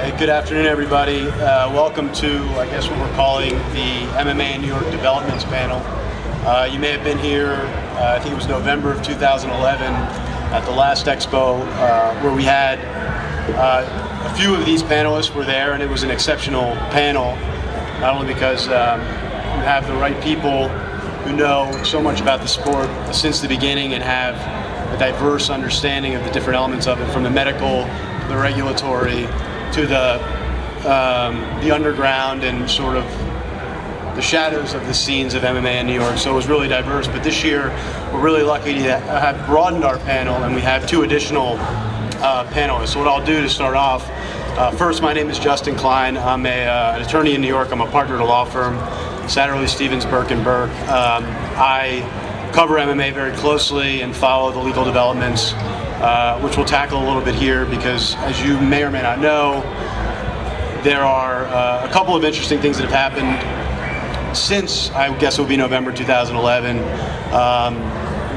Hey, good afternoon, everybody. Welcome to, I guess, what we're calling the MMA in New York Developments Panel. You may have been here, I think it was November of 2011, at the last expo, where we had a few of these panelists were there, and it was an exceptional panel, not only because you have the right people who know so much about the sport since the beginning and have a diverse understanding of the different elements of it, from the medical, the regulatory, to the underground and sort of the shadows of the scenes of MMA in New York. So it was really diverse. But this year, we're really lucky to have broadened our panel, and we have two additional panelists. So what I'll do to start off, first, my name is Justin Klein. I'm an attorney in New York. I'm a partner at a law firm, Satterley, Stevens, Burke & Burke. I cover MMA very closely and follow the legal developments, which we'll tackle a little bit here, because as you may or may not know, there are a couple of interesting things that have happened since, I guess it will be November 2011.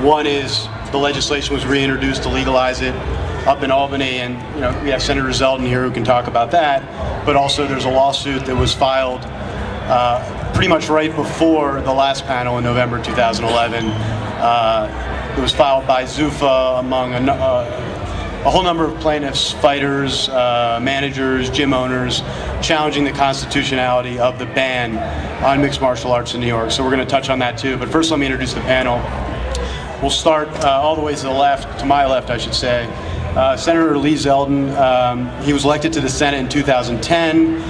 One is the legislation was reintroduced to legalize it up in Albany, and we have Senator Zeldin here who can talk about that. But also there's a lawsuit that was filed pretty much right before the last panel in November 2011. It was filed by Zuffa among a whole number of plaintiffs, fighters, managers, gym owners, challenging the constitutionality of the ban on mixed martial arts in New York. So we're going to touch on that too. But first, let me introduce the panel. We'll start all the way to the left, to my left, I should say. Senator Lee Zeldin. He was elected to the Senate in 2010.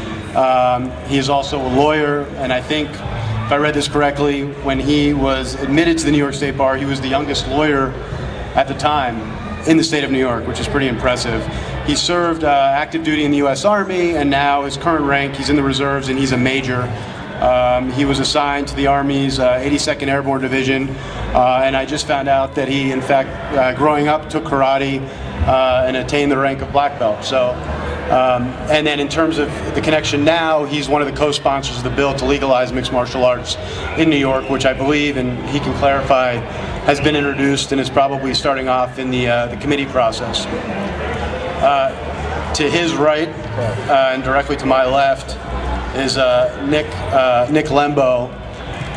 He is also a lawyer, and I think, if I read this correctly, when he was admitted to the New York State Bar, he was the youngest lawyer at the time in the state of New York, which is pretty impressive. He served active duty in the U.S. Army, and now his current rank, he's in the reserves, and he's a major. He was assigned to the Army's 82nd Airborne Division, and I just found out that he, in fact, growing up, took karate and attained the rank of black belt. So. And then in terms of the connection now, he's one of the co-sponsors of the bill to legalize mixed martial arts in New York, which I believe, and he can clarify, has been introduced and is probably starting off in the committee process. To his right, and directly to my left, is Nick Lembo.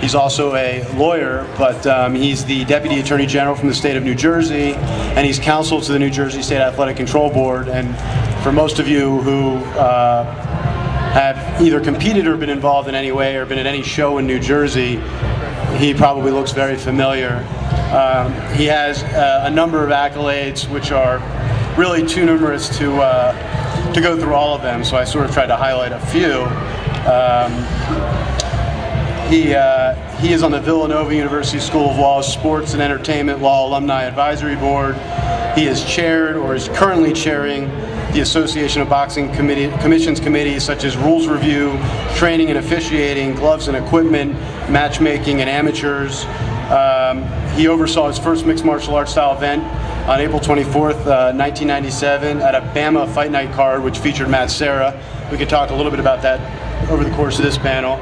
He's also a lawyer, but he's the Deputy Attorney General from the state of New Jersey, and he's counsel to the New Jersey State Athletic Control Board. And for most of you who have either competed or been involved in any way or been at any show in New Jersey, he probably looks very familiar. He has a number of accolades, which are really too numerous to go through all of them, so I sort of tried to highlight a few. He is on the Villanova University School of Law's Sports and Entertainment Law Alumni Advisory Board. He has chaired, or is currently chairing, the Association of Boxing Commissions committees such as rules review, training and officiating, gloves and equipment, matchmaking, and amateurs. He oversaw his first mixed martial arts style event on April 24th, 1997 at a Bama Fight Night card, which featured Matt Serra. We could talk a little bit about that over the course of this panel.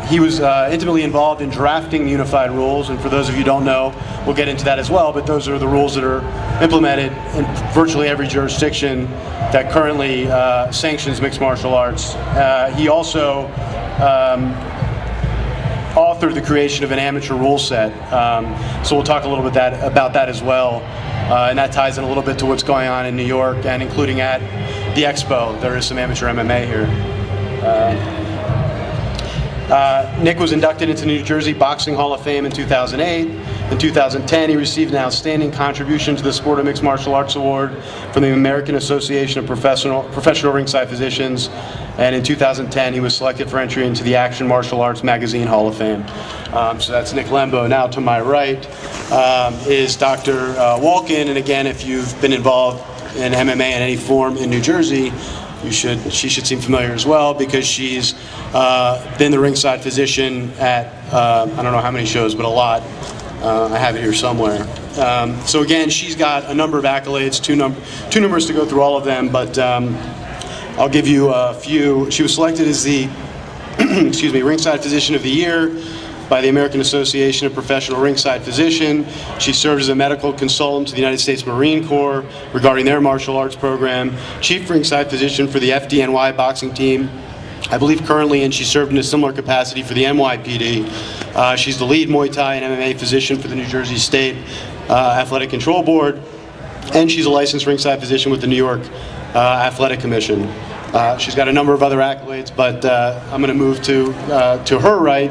He was intimately involved in drafting the unified rules, and for those of you who don't know, we'll get into that as well, but those are the rules that are implemented in virtually every jurisdiction that currently sanctions mixed martial arts. He also authored the creation of an amateur rule set, so we'll talk a little bit about that as well, and that ties in a little bit to what's going on in New York, and including at the Expo. There is some amateur MMA here. Nick was inducted into the New Jersey Boxing Hall of Fame in 2008. In 2010, he received an Outstanding Contribution to the Sport of Mixed Martial Arts Award from the American Association of Professional Ringside Physicians. And in 2010, he was selected for entry into the Action Martial Arts Magazine Hall of Fame. So that's Nick Lembo. Now to my right is Dr. Walken. And again, if you've been involved in MMA in any form in New Jersey, she should seem familiar as well, because she's been the ringside physician at I don't know how many shows, but a lot. I have it here somewhere. So again, she's got a number of accolades, too numerous to go through all of them, but I'll give you a few. She was selected as the excuse me, Ringside Physician of the Year by the American Association of Professional Ringside Physicians. She served as a medical consultant to the United States Marine Corps regarding their martial arts program, chief ringside physician for the FDNY boxing team, I believe currently, and she served in a similar capacity for the NYPD. She's the lead Muay Thai and MMA physician for the New Jersey State Athletic Control Board, and she's a licensed ringside physician with the New York Athletic Commission. She's got a number of other accolades, but I'm going to move to her right,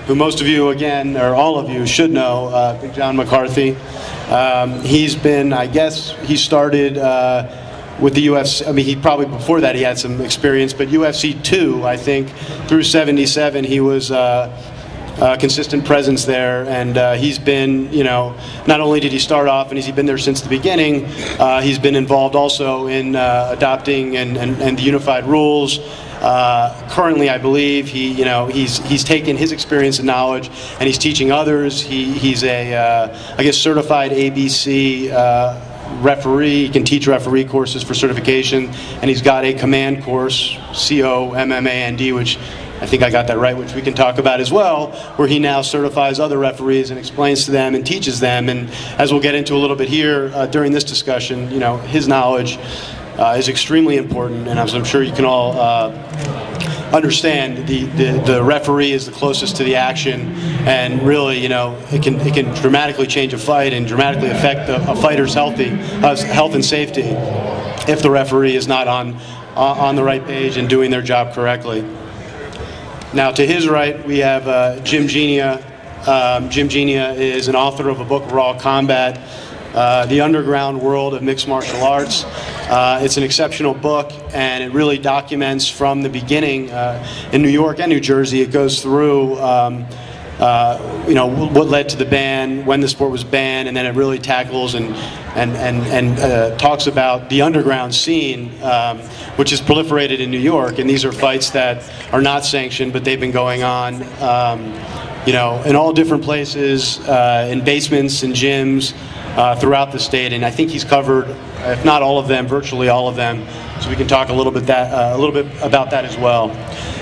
who most of you, again, or all of you, should know, Big John McCarthy. He's been, I guess, he started with the UFC. I mean, he probably before that he had some experience, but UFC 2, I think, through 77, he was a consistent presence there, and he's been, you know, not only did he start off, and he's been there since the beginning, he's been involved also in adopting and the unified rules. Currently, I believe he's taken his experience and knowledge, and he's teaching others. He's a I guess certified ABC referee. He can teach referee courses for certification, and he's got a command course, COMMAND, which I think I got that right, which we can talk about as well, where he now certifies other referees and explains to them and teaches them. And as we'll get into a little bit here during this discussion, you know, his knowledge is extremely important, and as I'm sure you can all understand, the referee is the closest to the action, and really, you know, it can dramatically change a fight and dramatically affect a fighter's health and safety if the referee is not on the right page and doing their job correctly. Now, to his right, we have Jim Genia. Jim Genia is an author of a book, Raw Combat, The Underground World of Mixed Martial Arts. It's an exceptional book, and it really documents from the beginning in New York and New Jersey. It goes through you know, what led to the ban, when the sport was banned, and then it really tackles and talks about the underground scene, which is proliferated in New York. And these are fights that are not sanctioned, but they've been going on, you know, in all different places, in basements and gyms throughout the state. And I think he's covered, if not all of them, virtually all of them. So we can talk a little bit about that as well.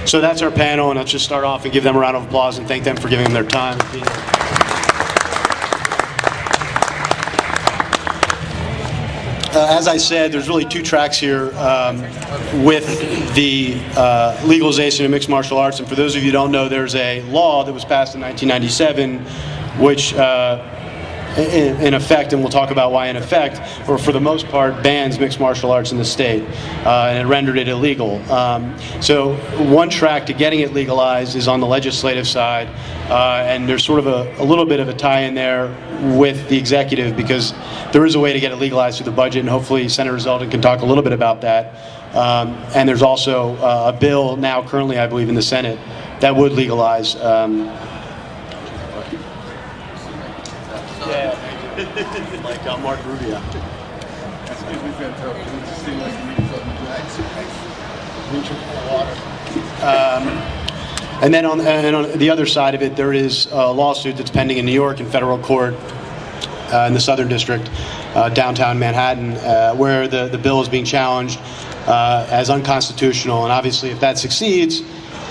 So that's our panel, and let's just start off and give them a round of applause and thank them for giving them their time. As I said, there's really two tracks here with the legalization of mixed martial arts. And for those of you who don't know, there's a law that was passed in 1997, which in effect, and we'll talk about why in effect, or for the most part, bans mixed martial arts in the state, and it rendered it illegal. So one track to getting it legalized is on the legislative side, and there's sort of a little bit of a tie-in there with the executive, because there is a way to get it legalized through the budget, and hopefully Senator Zeldin can talk a little bit about that. And there's also a bill now currently, I believe, in the Senate that would legalize like Mark Rubio. Excuse me, and then on the other side of it, there is a lawsuit that's pending in New York in federal court in the Southern District, downtown Manhattan, where the bill is being challenged as unconstitutional. And obviously, if that succeeds,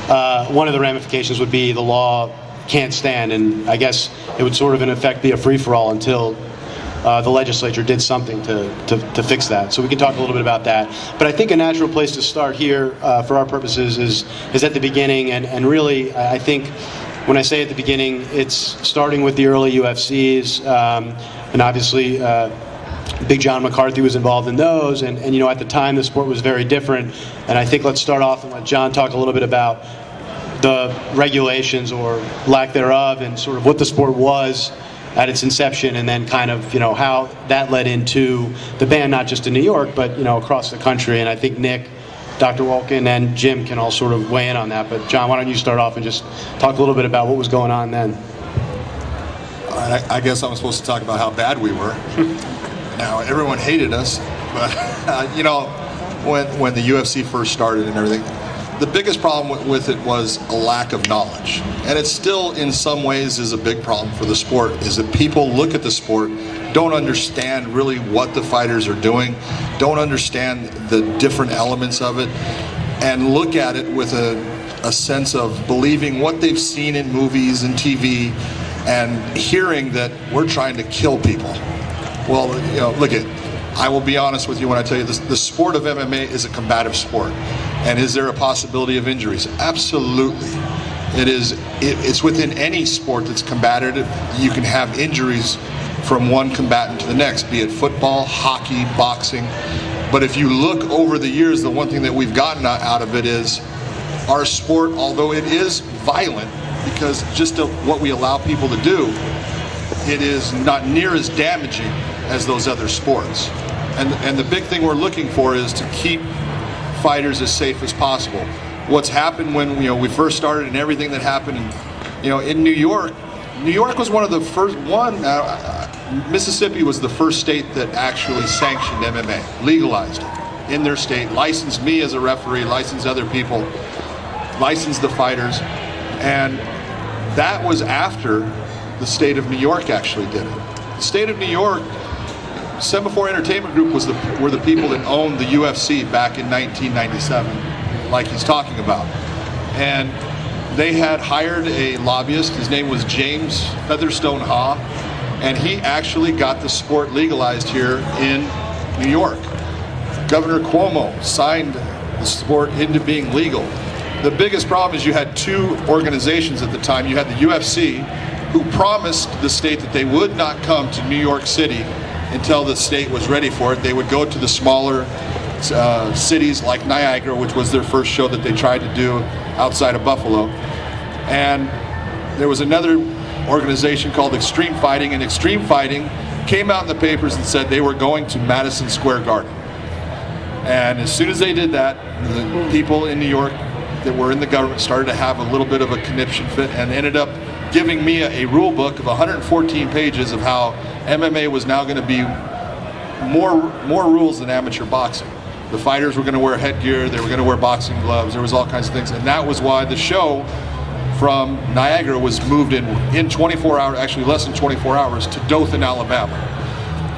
one of the ramifications would be the law can't stand, and I guess it would sort of in effect be a free-for-all until the legislature did something to fix that. So we can talk a little bit about that. But I think a natural place to start here for our purposes is at the beginning, and really I think when I say at the beginning, it's starting with the early UFCs, and obviously Big John McCarthy was involved in those, and you know, at the time the sport was very different. And I think let's start off and let John talk a little bit about the regulations or lack thereof, and sort of what the sport was at its inception, and then kind of, you know, how that led into the ban, not just in New York, but, you know, across the country. And I think Nick, Dr. Wolkin, and Jim can all sort of weigh in on that. But John, why don't you start off and just talk a little bit about what was going on then? I guess I'm supposed to talk about how bad we were. Now, everyone hated us, but you know, when the UFC first started and everything, the biggest problem with it was a lack of knowledge. And it still, in some ways, is a big problem for the sport, is that people look at the sport, don't understand really what the fighters are doing, don't understand the different elements of it, and look at it with a sense of believing what they've seen in movies and TV and hearing that we're trying to kill people. Well, you know, look at, I will be honest with you when I tell you this, the sport of MMA is a combative sport. And is there a possibility of injuries? Absolutely. It is. It's within any sport that's combative. You can have injuries from one combatant to the next, be it football, hockey, boxing. But if you look over the years, the one thing that we've gotten out of it is our sport, although it is violent, because just what we allow people to do, it is not near as damaging as those other sports. And the big thing we're looking for is to keep fighters as safe as possible. What's happened when we first started and everything that happened, in New York was one of the first Mississippi was the first state that actually sanctioned MMA, legalized it in their state, licensed me as a referee, licensed other people, licensed the fighters, and that was after the state of New York actually did it. The state of New York, Semaphore Entertainment Group were the people that owned the UFC back in 1997, like he's talking about. And they had hired a lobbyist, his name was James Featherstone Haw, and he actually got the sport legalized here in New York. Governor Cuomo signed the sport into being legal. The biggest problem is you had two organizations at the time. You had the UFC, who promised the state that they would not come to New York City until the state was ready for it. They would go to the smaller cities like Niagara, which was their first show that they tried to do outside of Buffalo. And there was another organization called Extreme Fighting, and Extreme Fighting came out in the papers and said they were going to Madison Square Garden. And as soon as they did that, the people in New York that were in the government started to have a little bit of a conniption fit and ended up giving me a rule book of 114 pages of how MMA was now going to be more rules than amateur boxing. The fighters were going to wear headgear, they were going to wear boxing gloves, there was all kinds of things, and that was why the show from Niagara was moved in 24 hours, actually less than 24 hours, to Dothan, Alabama.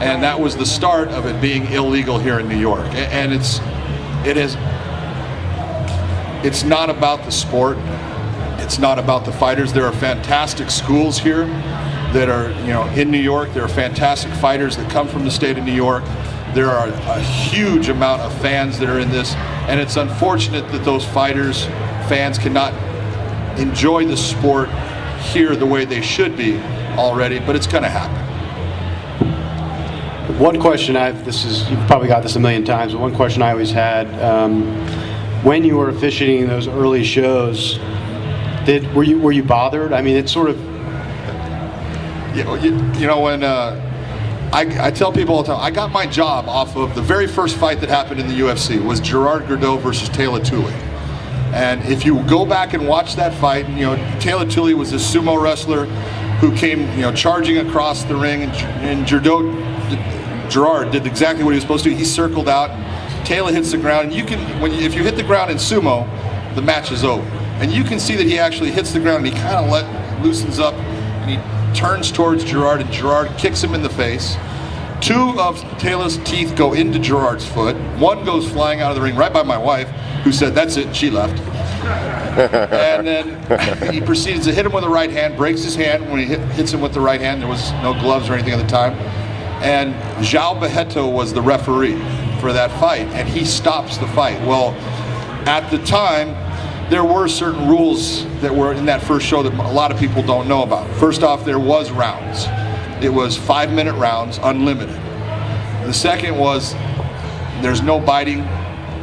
And that was the start of it being illegal here in New York. And it's not about the sport, it's not about the fighters. There are fantastic schools here that are, in New York. There are fantastic fighters that come from the state of New York. There are a huge amount of fans that are in this, and it's unfortunate that those fans cannot enjoy the sport here the way they should be already, but it's going to happen. One question you've probably got this a million times, but one question I always had, when you were officiating those early shows, were you bothered? I mean, it's sort of... when I tell people all the time, I got my job off of the very first fight that happened in the UFC, was Gerard Gordeau versus Taylor Tully. And if you go back and watch that fight, Taylor Tully was a sumo wrestler who came, charging across the ring, and Gerard did exactly what he was supposed to do. He circled out, Taylor hits the ground, and if you hit the ground in sumo, the match is over. And you can see that he actually hits the ground, and he kind of loosens up, and he turns towards Gerard, and Gerard kicks him in the face. Two of Taylor's teeth go into Gerard's foot. One goes flying out of the ring right by my wife, who said, "That's it," and she left. And then he proceeds to hit him with the right hand, breaks his hand. When he hits him with the right hand, there was no gloves or anything at the time. And João Barreto was the referee for that fight, and he stops the fight. Well, at the time, there were certain rules that were in that first show that a lot of people don't know about. First off, there was rounds. It was 5-minute rounds, unlimited. The second was there's no biting,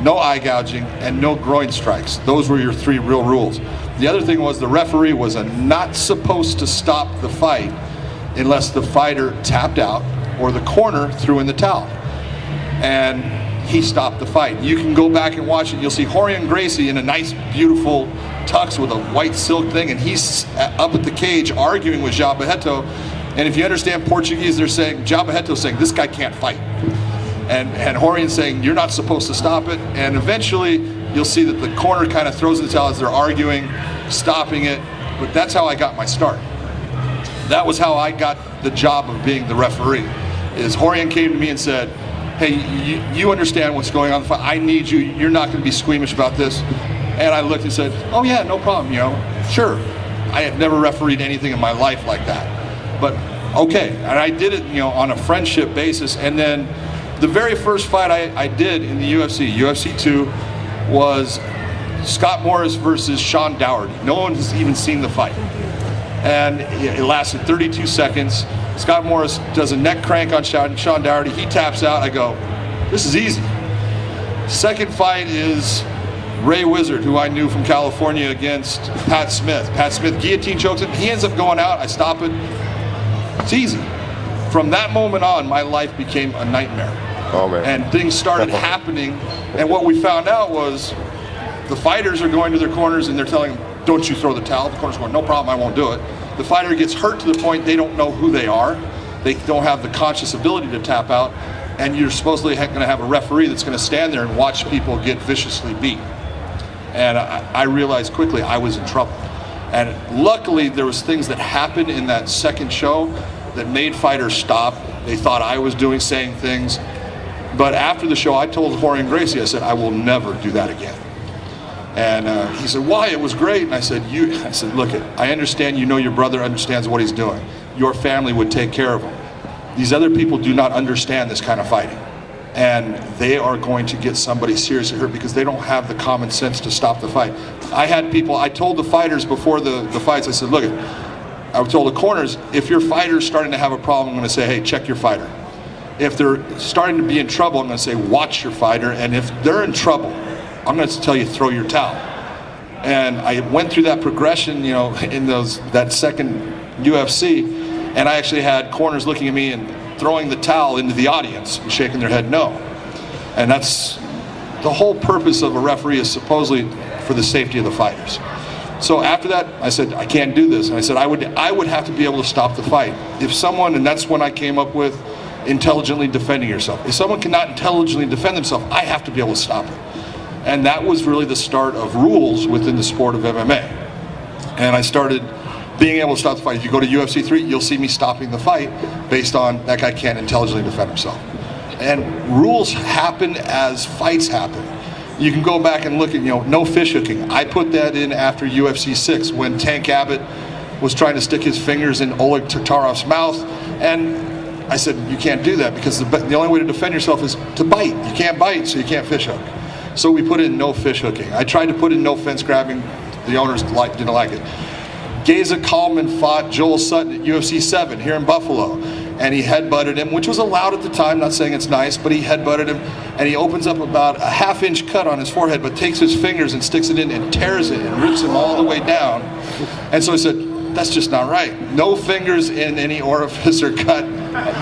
no eye gouging, and no groin strikes. Those were your three real rules. The other thing was the referee was not supposed to stop the fight unless the fighter tapped out or the corner threw in the towel. And he stopped the fight. You can go back and watch it. You'll see Rorion Gracie in a nice, beautiful tux with a white silk thing, and he's up at the cage arguing with João Barreto. And if you understand Portuguese, they're saying, João Barreto's saying, "This guy can't fight." And Rorion's saying, "You're not supposed to stop it." And eventually, you'll see that the corner kind of throws in the towel as they're arguing, stopping it. But that's how I got my start. That was how I got the job of being the referee. Is Rorion came to me and said, "Hey, you understand what's going on. I need you. You're not going to be squeamish about this. And I looked and said, oh yeah, no problem, you know, sure. I had never refereed anything in my life like that, but okay. And I did it, you know, on a friendship basis. And then the very first fight I did in the UFC 2, was Scott Morris versus Sean Dougherty. No one has even seen the fight. And it lasted 32 seconds. Scott Morris does a neck crank on Sean Dougherty. He taps out. I go, this is easy. Second fight is Ray Wizard, who I knew from California, against Pat Smith. Pat Smith guillotine chokes him. He ends up going out. I stop it. It's easy. From that moment on, my life became a nightmare. Oh, man. And things started happening. And what we found out was the fighters are going to their corners and they're telling them, don't you throw the towel. The corner's going, no problem, I won't do it. The fighter gets hurt to the point they don't know who they are. They don't have the conscious ability to tap out. And you're supposedly going to have a referee that's going to stand there and watch people get viciously beat. And I realized quickly I was in trouble. And luckily there was things that happened in that second show that made fighters stop. They thought I was saying things. But after the show, I told Rorion Gracie, I said, I will never do that again. And he said, why? It was great. And I said, look, I understand you know your brother understands what he's doing. Your family would take care of him. These other people do not understand this kind of fighting. And they are going to get somebody seriously hurt because they don't have the common sense to stop the fight. I told the fighters before the fights, I said, look, I told the corners, if your fighter's starting to have a problem, I'm going to say, hey, check your fighter. If they're starting to be in trouble, I'm going to say, watch your fighter. And if they're in trouble, I'm going to tell you, throw your towel. And I went through that progression, you know, in that second UFC, and I actually had corners looking at me and throwing the towel into the audience and shaking their head no. And that's the whole purpose of a referee, is supposedly for the safety of the fighters. So after that, I said, I can't do this. And I said, I would have to be able to stop the fight. If someone, and that's when I came up with intelligently defending yourself. If someone cannot intelligently defend themselves, I have to be able to stop it. And that was really the start of rules within the sport of MMA. And I started being able to stop the fight. If you go to UFC 3, you'll see me stopping the fight based on that guy can't intelligently defend himself. And rules happen as fights happen. You can go back and look at, you know, no fish hooking. I put that in after UFC 6 when Tank Abbott was trying to stick his fingers in Oleg Tatarov's mouth. And I said, you can't do that because the only way to defend yourself is to bite. You can't bite, so you can't fish hook. So we put in no fish hooking. I tried to put in no fence grabbing. The owners didn't like it. Geza Coleman fought Joel Sutton at UFC 7 here in Buffalo, and he headbutted him, which was allowed at the time, not saying it's nice, but he headbutted him, and he opens up about a half-inch cut on his forehead, but takes his fingers and sticks it in and tears it and rips him all the way down. And so I said, that's just not right. No fingers in any orifice or cut.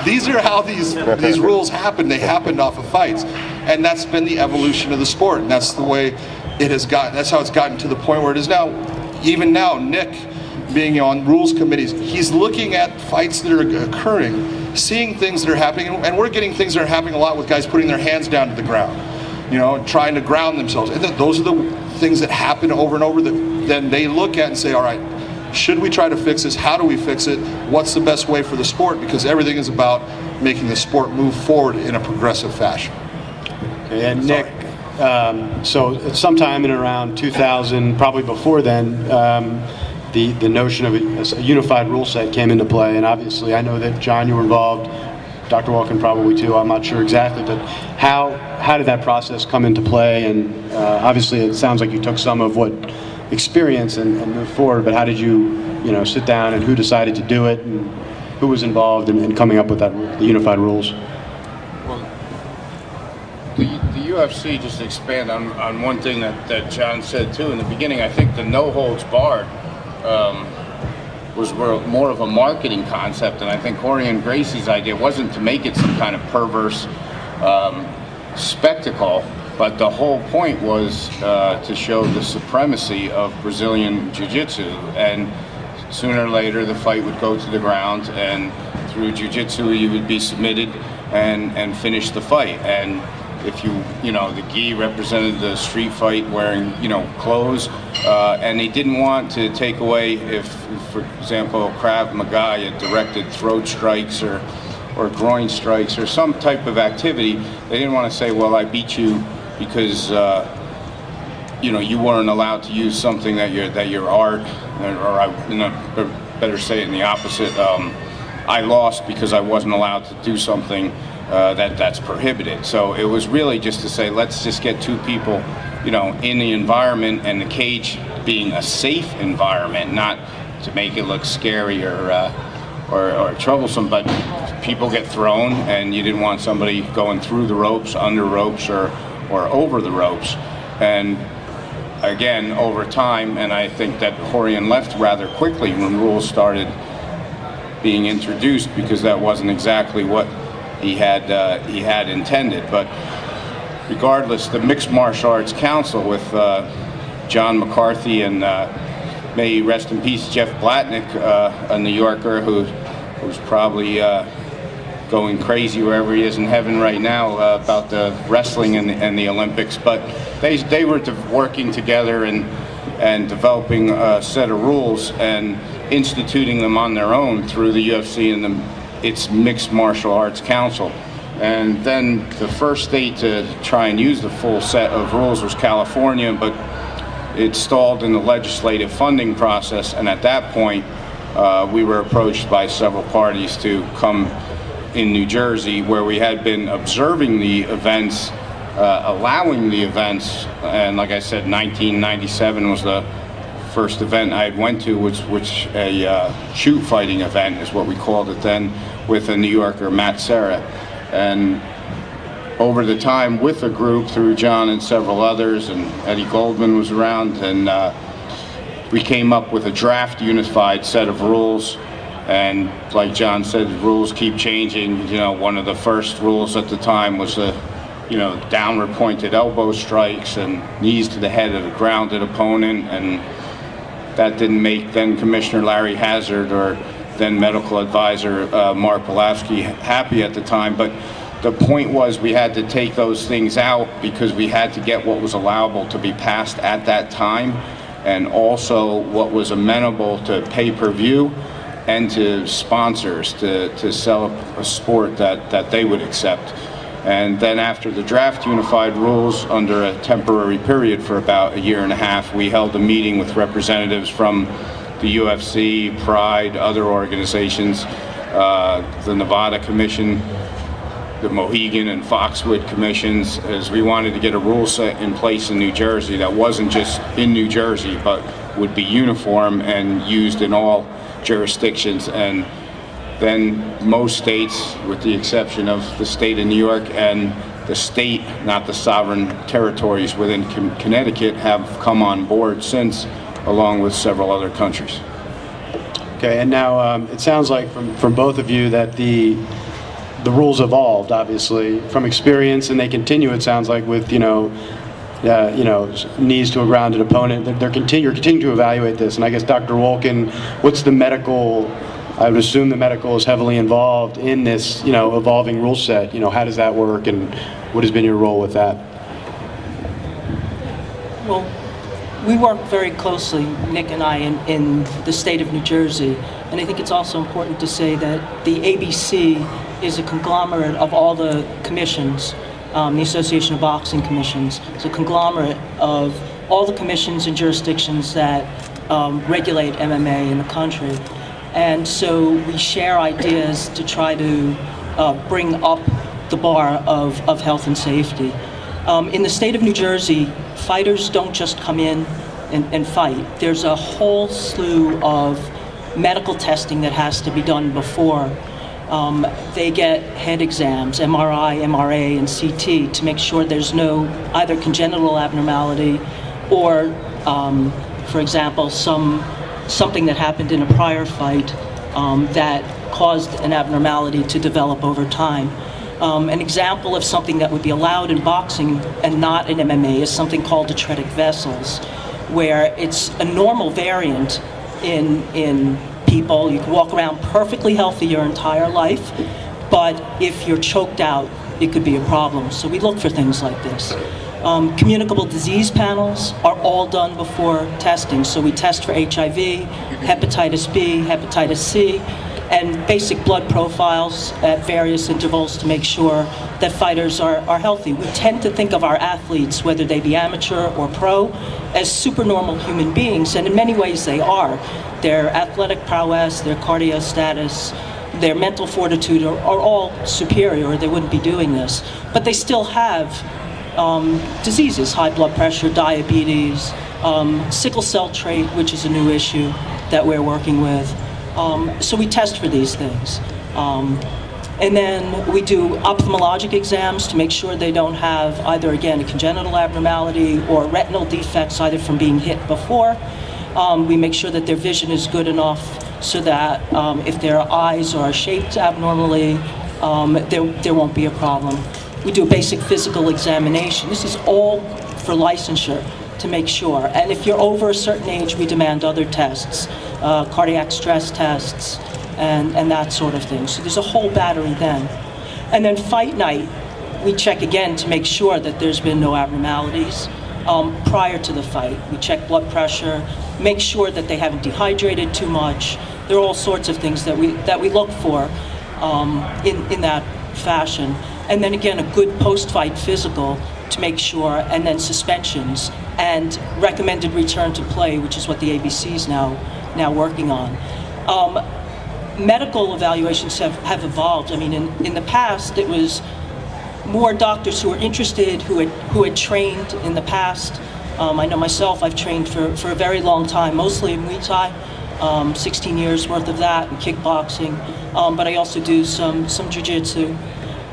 These are how these rules happen. They happened off of fights. And that's been the evolution of the sport, and that's the way it has gotten, that's how it's gotten to the point where it is now. Even now, Nick, being on rules committees, he's looking at fights that are occurring, seeing things that are happening, and we're getting things that are happening a lot with guys putting their hands down to the ground, you know, and trying to ground themselves. And those are the things that happen over and over that then they look at and say, all right, should we try to fix this? How do we fix it? What's the best way for the sport? Because everything is about making the sport move forward in a progressive fashion. Okay, and Nick, so sometime in around 2000, probably before then, the notion of a unified rule set came into play, and obviously I know that, John, you were involved, Dr. Walken probably too, I'm not sure exactly, but how did that process come into play? And obviously it sounds like you took some of what experience and moved forward, but how did you sit down, and who decided to do it, and who was involved in coming up with the unified rules? Well, the UFC, just to expand on one thing that John said too in the beginning, I think the no holds barred was more of a marketing concept, and I think Rorion Gracie's idea wasn't to make it some kind of perverse spectacle, but the whole point was to show the supremacy of Brazilian jiu-jitsu, and sooner or later the fight would go to the ground, and through jiu-jitsu you would be submitted and finish the fight. And if the gi represented the street fight wearing, clothes, and they didn't want to take away if, for example, Krav Maga had directed throat strikes or groin strikes or some type of activity. They didn't want to say, well, I beat you because you weren't allowed to use something that your art, better say it in the opposite. I lost because I wasn't allowed to do something that's prohibited. So it was really just to say, let's just get two people, in the environment, and the cage being a safe environment, not to make it look scary or troublesome, but people get thrown, and you didn't want somebody going through the ropes, under ropes, or over the ropes. And again, over time, and I think that Rorion left rather quickly when rules started being introduced, because that wasn't exactly what he had intended. But regardless, the Mixed Martial Arts Council with John McCarthy and may he rest in peace, Jeff Blatnick, a New Yorker who's probably going crazy wherever he is in heaven right now about the wrestling and the Olympics. But they were working together and developing a set of rules and instituting them on their own through the UFC and its Mixed Martial Arts Council. And then the first state to try and use the full set of rules was California, but it stalled in the legislative funding process, and at that point we were approached by several parties to come in New Jersey, where we had been observing the events, allowing the events, and like I said, 1997 was the first event I went to, which a shoot fighting event is what we called it then, with a New Yorker, Matt Serra. And over the time, with a group through John and several others, and Eddie Goldman was around, and we came up with a draft unified set of rules. And like John said, the rules keep changing. One of the first rules at the time was the downward pointed elbow strikes and knees to the head of the grounded opponent, and that didn't make then Commissioner Larry Hazard or then medical advisor Mark Pawlowski happy at the time. But the point was, we had to take those things out because we had to get what was allowable to be passed at that time, and also what was amenable to pay-per-view and to sponsors to sell a sport that they would accept. And then after the draft unified rules, under a temporary period for about a year and a half, we held a meeting with representatives from the UFC, Pride, other organizations, the Nevada Commission, the Mohegan and Foxwood commissions, as we wanted to get a rule set in place in New Jersey that wasn't just in New Jersey, but would be uniform and used in all jurisdictions. And then most states, with the exception of the state of New York and the state, not the sovereign territories within Connecticut, have come on board since, along with several other countries. Okay, and now it sounds like from both of you that the rules evolved, obviously, from experience, and they continue, it sounds like, with knees to a grounded opponent. You're continuing to evaluate this, and I guess, Dr. Wolkin, what's the medical? I would assume the medical is heavily involved in this, evolving rule set. How does that work, and what has been your role with that? Well, we work very closely, Nick and I, in the state of New Jersey, and I think it's also important to say that the ABC is a conglomerate of all the commissions, the Association of Boxing Commissions. It's a conglomerate of all the commissions and jurisdictions that regulate MMA in the country. And so we share ideas to try to bring up the bar of health and safety. In the state of New Jersey, fighters don't just come in and fight. There's a whole slew of medical testing that has to be done before. They get head exams, MRI, MRA, and CT to make sure there's no either congenital abnormality or, for example, something that happened in a prior fight that caused an abnormality to develop over time. An example of something that would be allowed in boxing and not in MMA is something called atretic vessels, where it's a normal variant in people. You can walk around perfectly healthy your entire life, but if you're choked out, it could be a problem. So we look for things like this. Communicable disease panels are all done before testing. So we test for HIV, hepatitis B, hepatitis C, and basic blood profiles at various intervals to make sure that fighters are healthy. We tend to think of our athletes, whether they be amateur or pro, as supernormal human beings, and in many ways they are. Their athletic prowess, their cardio status, their mental fortitude are all superior, or they wouldn't be doing this. But they still have diseases, high blood pressure, diabetes, sickle cell trait, which is a new issue that we're working with. So we test for these things. And then we do ophthalmologic exams to make sure they don't have either, again, a congenital abnormality or retinal defects, either from being hit before. We make sure that their vision is good enough so that if their eyes are shaped abnormally, there won't be a problem. We do a basic physical examination. This is all for licensure to make sure. And if you're over a certain age, we demand other tests, cardiac stress tests, and that sort of thing. So there's a whole battery then. And then fight night, we check again to make sure that there's been no abnormalities prior to the fight. We check blood pressure, make sure that they haven't dehydrated too much. There are all sorts of things that we look for in that fashion. And then again, a good post-fight physical to make sure, and then suspensions and recommended return to play, which is what the ABC is now working on. Medical evaluations have evolved. I mean, in the past, it was more doctors who were interested, who had trained in the past. I know myself, I've trained for a very long time, mostly in Muay Thai, 16 years worth of that, and kickboxing, but I also do some jiu-jitsu.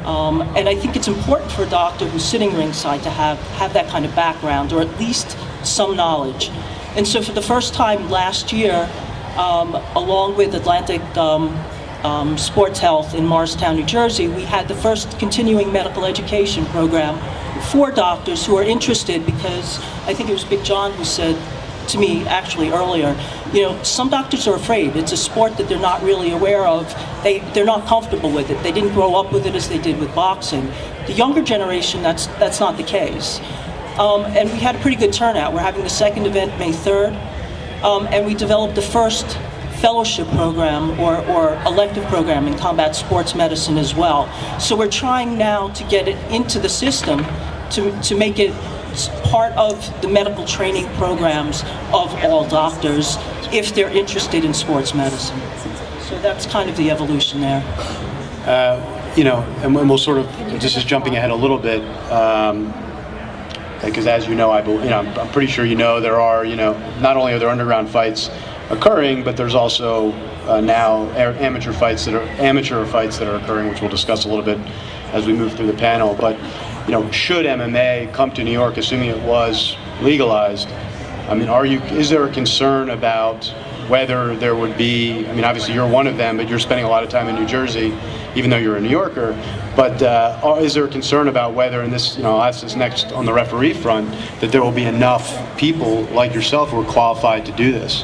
And I think it's important for a doctor who's sitting ringside to have that kind of background, or at least some knowledge. And so for the first time last year, along with Atlantic Sports Health in Morristown, New Jersey, we had the first continuing medical education program for doctors who are interested, because I think it was Big John who said to me actually earlier, you know, some doctors are afraid. It's a sport that they're not really aware of. They're not comfortable with it. They didn't grow up with it as they did with boxing. The younger generation, that's not the case. And we had a pretty good turnout. We're having the second event May 3rd, and we developed the first fellowship program or elective program in combat sports medicine as well. So we're trying now to get it into the system to make it part of the medical training programs of all doctors if they're interested in sports medicine. So that's kind of the evolution there. You know, and we'll sort of, just as jumping ahead a little bit, because as you know, I'm pretty sure you know, there are, not only are there underground fights occurring, but there's also now amateur fights that are occurring, which we'll discuss a little bit as we move through the panel. But should MMA come to New York, assuming it was legalized, I mean, is there a concern about whether there would be, I mean, obviously you're one of them, but you're spending a lot of time in New Jersey, even though you're a New Yorker, but is there a concern about whether, and this, I'll ask this next on the referee front, that there will be enough people like yourself who are qualified to do this?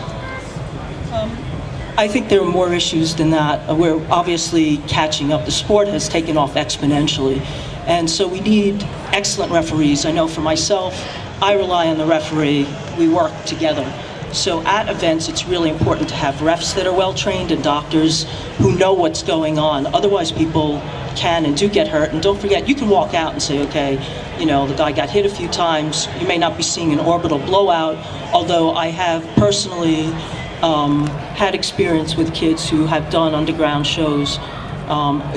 I think there are more issues than that. We're obviously catching up. The sport has taken off exponentially. And so we need excellent referees. I know for myself, I rely on the referee. We work together. So at events, it's really important to have refs that are well trained and doctors who know what's going on. Otherwise, people can and do get hurt. And don't forget, you can walk out and say, okay, the guy got hit a few times. You may not be seeing an orbital blowout, although I have personally had experience with kids who have done underground shows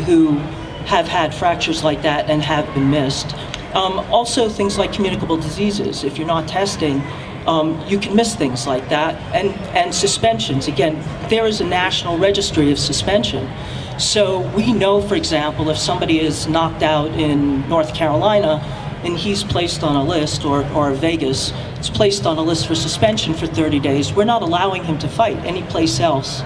who have had fractures like that and have been missed. Also, things like communicable diseases. If you're not testing, you can miss things like that. And suspensions. Again, there is a national registry of suspension. So we know, for example, if somebody is knocked out in North Carolina and he's placed on a list, or Vegas, it's placed on a list for suspension for 30 days, we're not allowing him to fight anyplace else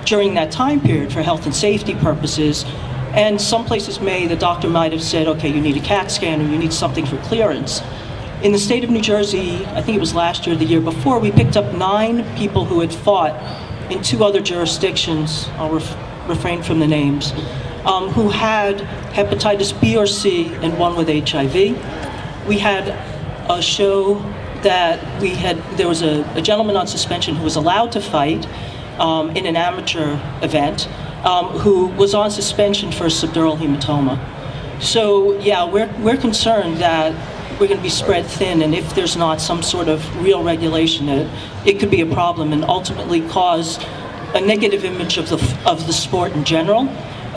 during that time period for health and safety purposes. And some places the doctor might have said, okay, you need a CAT scan or you need something for clearance. In the state of New Jersey, I think it was last year or the year before, we picked up 9 people who had fought in 2 other jurisdictions, I'll refrain from the names, who had hepatitis B or C and one with HIV. We had a show that there was a gentleman on suspension who was allowed to fight in an amateur event. who was on suspension for a subdural hematoma. So yeah, we're concerned that we're going to be spread thin, and if there's not some sort of real regulation, it could be a problem and ultimately cause a negative image of the sport in general,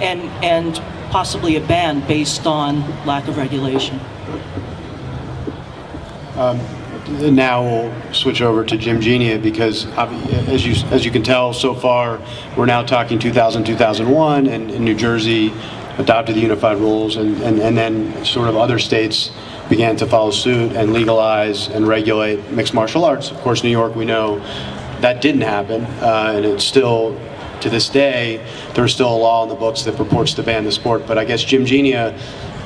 and possibly a ban based on lack of regulation. Now we'll switch over to Jim Genia, because as you can tell so far, we're now talking 2000, 2001, and New Jersey adopted the unified rules, and then sort of other states began to follow suit and legalize and regulate mixed martial arts. Of course, New York, we know that didn't happen, and it's still, to this day, there's still a law in the books that purports to ban the sport. But I guess Jim Genia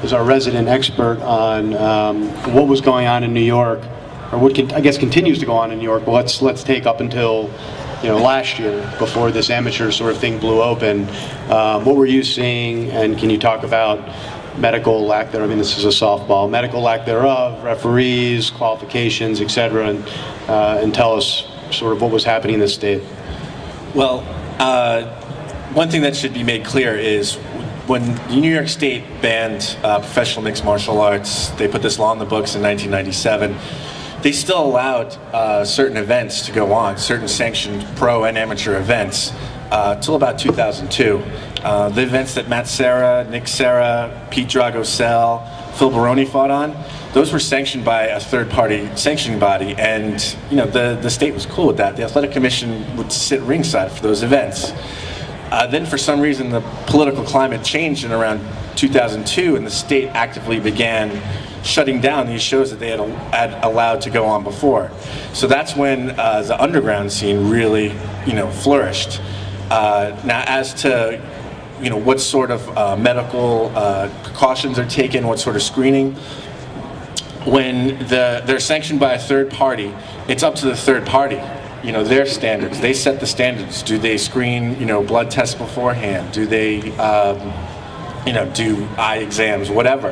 is our resident expert on what was going on in New York, or what I guess continues to go on in New York. But let's take up until last year, before this amateur sort of thing blew open. What were you seeing, and can you talk about medical lack thereof? I mean, this is a softball. Medical lack thereof, referees, qualifications, etc., and tell us sort of what was happening in the state. Well, one thing that should be made clear is when New York State banned professional mixed martial arts, they put this law in the books in 1997. They still allowed certain events to go on, certain sanctioned pro and amateur events, till about 2002. The events that Matt Serra, Nick Serra, Pete Dragosel, Phil Baroni fought on, those were sanctioned by a third-party sanctioning body, and the state was cool with that. The Athletic Commission would sit ringside for those events. Then for some reason the political climate changed in around 2002, and the state actively began shutting down these shows that they had allowed to go on before. So that's when the underground scene really flourished. Now, as to what sort of medical precautions are taken, what sort of screening, when they're sanctioned by a third party, it's up to the third party, their standards. They set the standards. Do they screen, blood tests beforehand? Do they, do eye exams, whatever?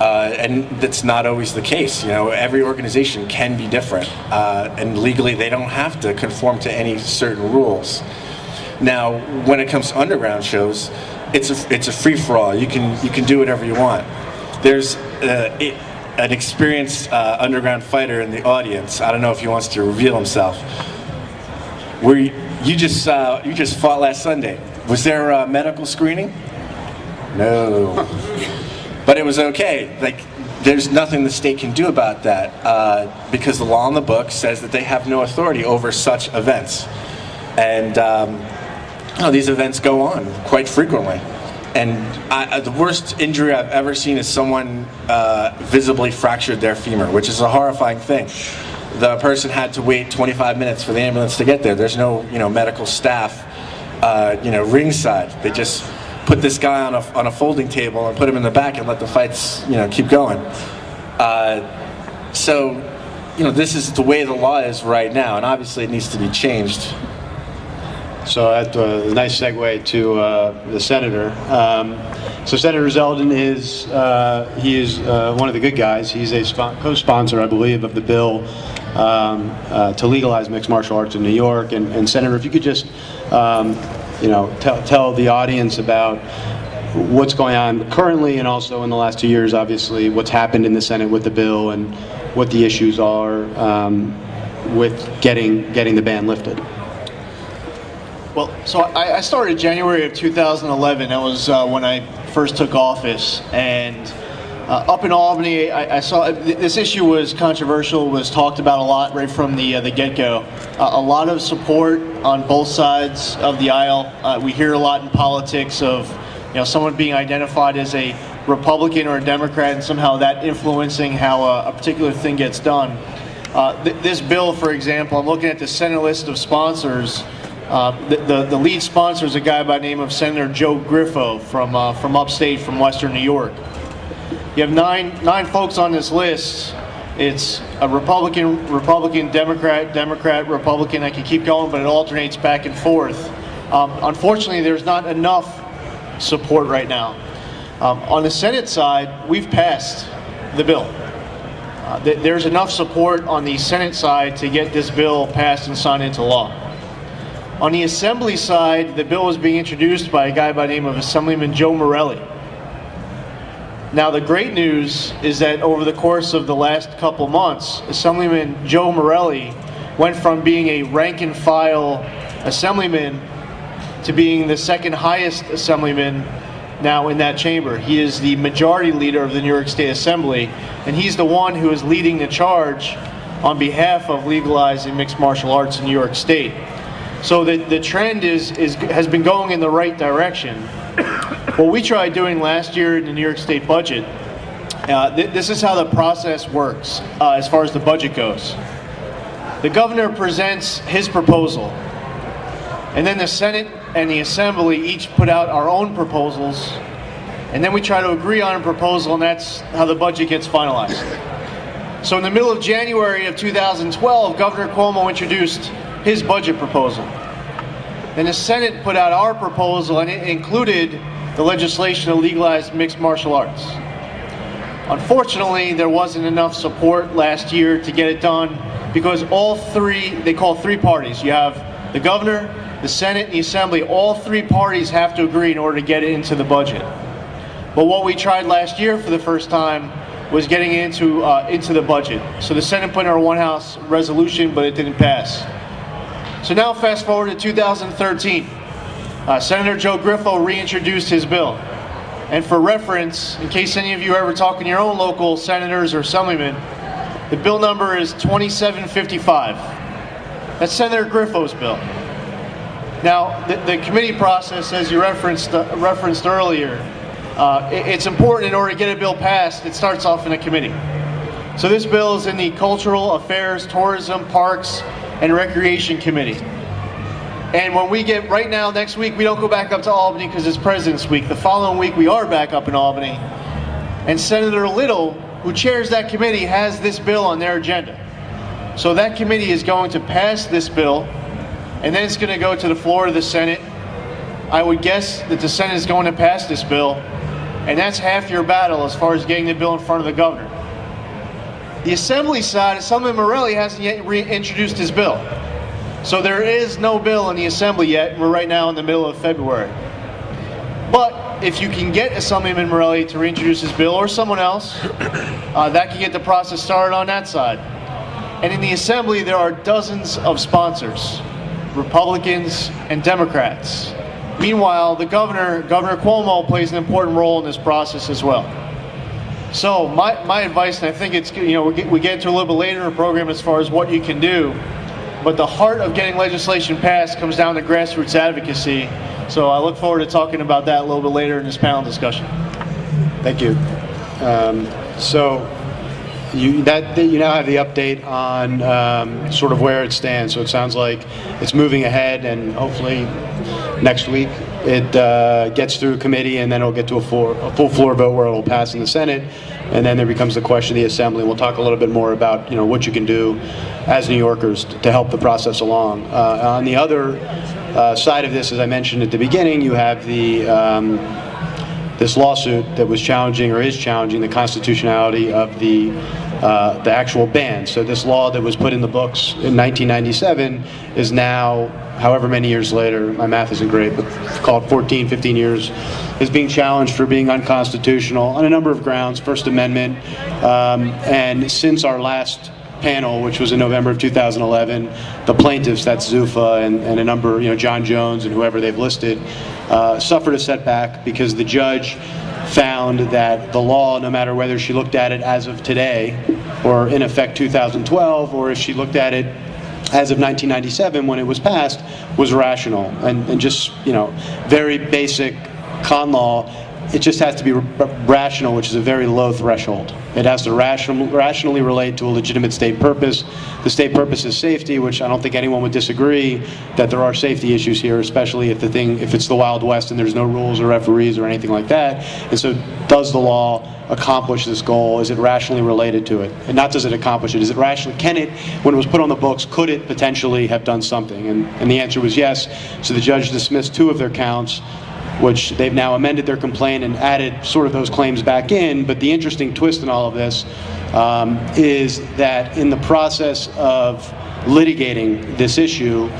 And that's not always the case. Every organization can be different, and legally they don't have to conform to any certain rules. Now, when it comes to underground shows, it's a free-for-all. You can do whatever you want. There's an experienced underground fighter in the audience. I don't know if he wants to reveal himself. You just fought last Sunday. Was there a medical screening? No. But it was okay. There's nothing the state can do about that, because the law in the book says that they have no authority over such events. And these events go on quite frequently. And the worst injury I've ever seen is someone visibly fractured their femur, which is a horrifying thing. The person had to wait 25 minutes for the ambulance to get there. There's no medical staff ringside. They just put this guy on a folding table and put him in the back and let the fights keep going. So this is the way the law is right now, and obviously it needs to be changed. So that's a nice segue to the senator. So Senator Zeldin is one of the good guys. He's a co-sponsor, I believe, of the bill to legalize mixed martial arts in New York. And Senator, if you could just tell the audience about what's going on currently, and also in the last 2 years, obviously, what's happened in the Senate with the bill and what the issues are with getting the ban lifted. Well, so I started January of 2011. That was when I first took office, and up in Albany, I saw this issue was controversial, was talked about a lot right from the get-go. A lot of support on both sides of the aisle. We hear a lot in politics of someone being identified as a Republican or a Democrat, and somehow that influencing how a particular thing gets done. This bill, for example, I'm looking at the Senate list of sponsors. The lead sponsor is a guy by the name of Senator Joe Griffo from upstate, from Western New York. You have nine folks on this list. It's a Republican, Democrat, Republican. I could keep going, but it alternates back and forth. Unfortunately, there's not enough support right now. On the Senate side, we've passed the bill. There's enough support on the Senate side to get this bill passed and signed into law. On the Assembly side, the bill was being introduced by a guy by the name of Assemblyman Joe Morelli. Now, the great news is that over the course of the last couple months, Assemblyman Joe Morelli went from being a rank-and-file assemblyman to being the second highest assemblyman now in that chamber. He is the majority leader of the New York State Assembly, and he's the one who is leading the charge on behalf of legalizing mixed martial arts in New York State. So the trend has been going in the right direction. What we tried doing last year in the New York State budget, this is how the process works as far as the budget goes. The governor presents his proposal, and then the Senate and the Assembly each put out our own proposals, and then we try to agree on a proposal, and that's how the budget gets finalized. So in the middle of January of 2012, Governor Cuomo introduced his budget proposal. Then the Senate put out our proposal, and it included the legislation to legalize mixed martial arts. Unfortunately, there wasn't enough support last year to get it done because all three, they call three parties. You have the governor, the Senate, and the Assembly. All three parties have to agree in order to get it into the budget. But what we tried last year for the first time was getting it into the budget. So the Senate put in our one-house resolution, but it didn't pass. So now fast forward to 2013. Senator Joe Griffo reintroduced his bill. And for reference, in case any of you ever talk in your own local senators or assemblymen, the bill number is 2755. That's Senator Griffo's bill. Now, the committee process, as you referenced earlier, it's important in order to get a bill passed, it starts off in a committee. So this bill is in the Cultural Affairs, Tourism, Parks, and Recreation Committee. And when we get, right now, next week, we don't go back up to Albany because it's President's Week. The following week, we are back up in Albany. And Senator Little, who chairs that committee, has this bill on their agenda. So that committee is going to pass this bill, and then it's going to go to the floor of the Senate. I would guess that the Senate is going to pass this bill, and that's half your battle as far as getting the bill in front of the governor. The Assembly side, Assemblyman Morelli hasn't yet reintroduced his bill. So there is no bill in the Assembly yet, and we're right now in the middle of February. But if you can get Assemblyman Morelli to reintroduce his bill, or someone else, that can get the process started on that side. And in the Assembly, there are dozens of sponsors, Republicans and Democrats. Meanwhile, the Governor Cuomo, plays an important role in this process as well. So my advice, and I think it's, we get into a little bit later in the program as far as what you can do, but the heart of getting legislation passed comes down to grassroots advocacy. So I look forward to talking about that a little bit later in this panel discussion. Thank you. So you now have the update on sort of where it stands. So it sounds like it's moving ahead, and hopefully next week it gets through committee, and then it'll get to a full floor vote where it'll pass in the Senate, and then there becomes the question of the Assembly. We'll talk a little bit more about what you can do as New Yorkers to help the process along. On the other side of this, as I mentioned at the beginning, you have the this lawsuit that was challenging, or is challenging, the constitutionality of the actual ban. So this law that was put in the books in 1997 is now, however many years later, my math isn't great, but call it 14, 15 years, is being challenged for being unconstitutional on a number of grounds. First Amendment, and since our last panel, which was in November of 2011, the plaintiffs, that's Zuffa and a number, John Jones and whoever they've listed, suffered a setback because the judge found that the law, no matter whether she looked at it as of today, or in effect 2012, or if she looked at it as of 1997 when it was passed, was rational. And just, very basic con law, it just has to be rational, which is a very low threshold. It has to rationally relate to a legitimate state purpose. The state purpose is safety, which I don't think anyone would disagree that there are safety issues here, especially if it's the Wild West and there's no rules or referees or anything like that. And so, does the law accomplish this goal? Is it rationally related to it? And not does it accomplish it, is it rationally, can it, when it was put on the books, could it potentially have done something? And the answer was yes. So the judge dismissed 2 of their counts, which they've now amended their complaint and added sort of those claims back in. But the interesting twist in all of this is that in the process of litigating this issue,